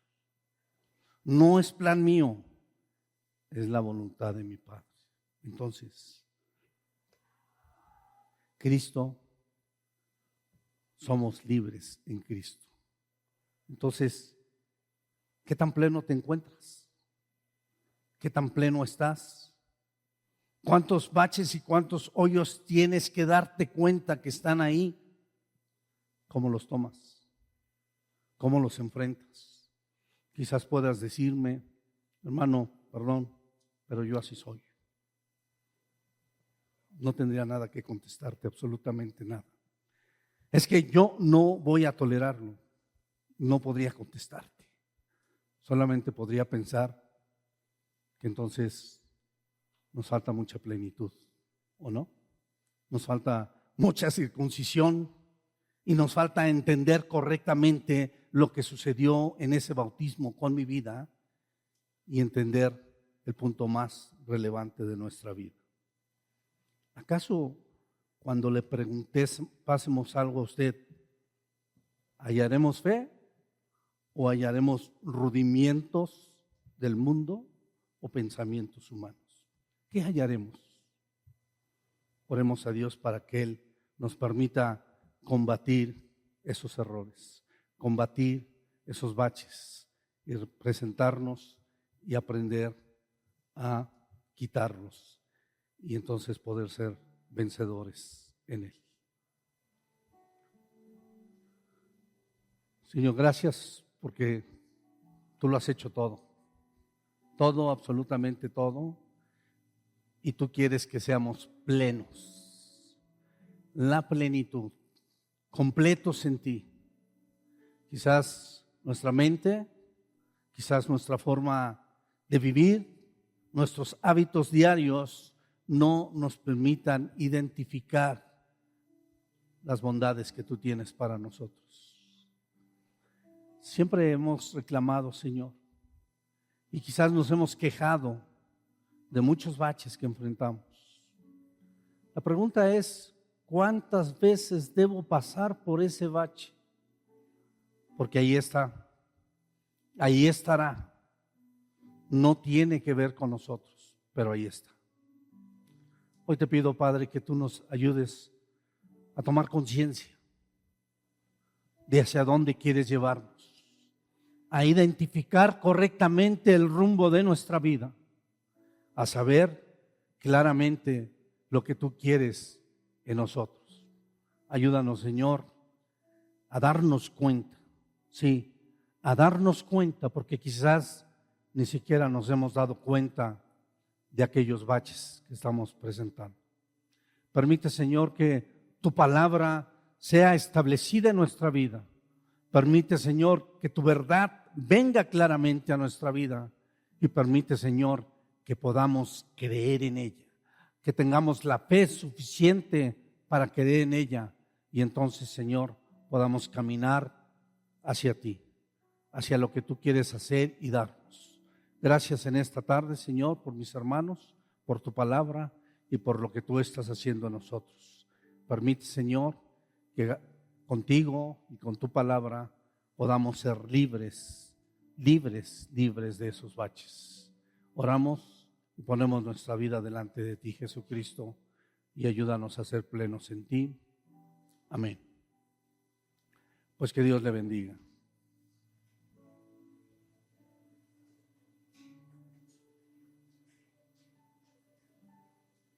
No es plan mío, es la voluntad de mi Padre. Entonces, Cristo, somos libres en Cristo. Entonces, ¿qué tan pleno te encuentras? ¿Qué tan pleno estás? ¿Cuántos baches y cuántos hoyos tienes que darte cuenta que están ahí? ¿Cómo los tomas? ¿Cómo los enfrentas? Quizás puedas decirme: hermano, perdón, pero yo así soy. No tendría nada que contestarte, absolutamente nada. Es que yo no voy a tolerarlo. No podría contestarte. Solamente podría pensar que entonces nos falta mucha plenitud, ¿o no? Nos falta mucha circuncisión y nos falta entender correctamente lo que sucedió en ese bautismo con mi vida y entender el punto más relevante de nuestra vida. ¿Acaso cuando le pasemos algo a usted, hallaremos fe o hallaremos rudimientos del mundo o pensamientos humanos? ¿Qué hallaremos? Oremos a Dios para que Él nos permita combatir esos errores, combatir esos baches y presentarnos y aprender a quitarlos y entonces poder ser vencedores en Él. Señor, gracias porque tú lo has hecho todo, absolutamente todo, y tú quieres que seamos plenos, la plenitud, completos en ti. Quizás nuestra mente, quizás nuestra forma de vivir, nuestros hábitos diarios no nos permitan identificar las bondades que tú tienes para nosotros. Siempre hemos reclamado, Señor, y quizás nos hemos quejado de muchos baches que enfrentamos. La pregunta es: ¿cuántas veces debo pasar por ese bache? Porque ahí está, ahí estará. No tiene que ver con nosotros, pero ahí está. Hoy te pido, Padre, que tú nos ayudes a tomar conciencia de hacia dónde quieres llevarnos, a identificar correctamente el rumbo de nuestra vida, a saber claramente lo que tú quieres en nosotros. Ayúdanos, Señor, a darnos cuenta, sí, a darnos cuenta, porque quizás ni siquiera nos hemos dado cuenta de aquellos baches que estamos presentando. Permite, Señor, que tu palabra sea establecida en nuestra vida. Permite, Señor, que tu verdad venga claramente a nuestra vida y permite, Señor, que podamos creer en ella, que tengamos la fe suficiente para creer en ella y entonces, Señor, podamos caminar hacia ti, hacia lo que tú quieres hacer y darnos. Gracias en esta tarde, Señor, por mis hermanos, por tu palabra y por lo que tú estás haciendo en nosotros. Permite, Señor, que contigo y con tu palabra podamos ser libres de esos baches. Oramos y ponemos nuestra vida delante de ti, Jesucristo, y ayúdanos a ser plenos en ti. Amén. Pues que Dios le bendiga.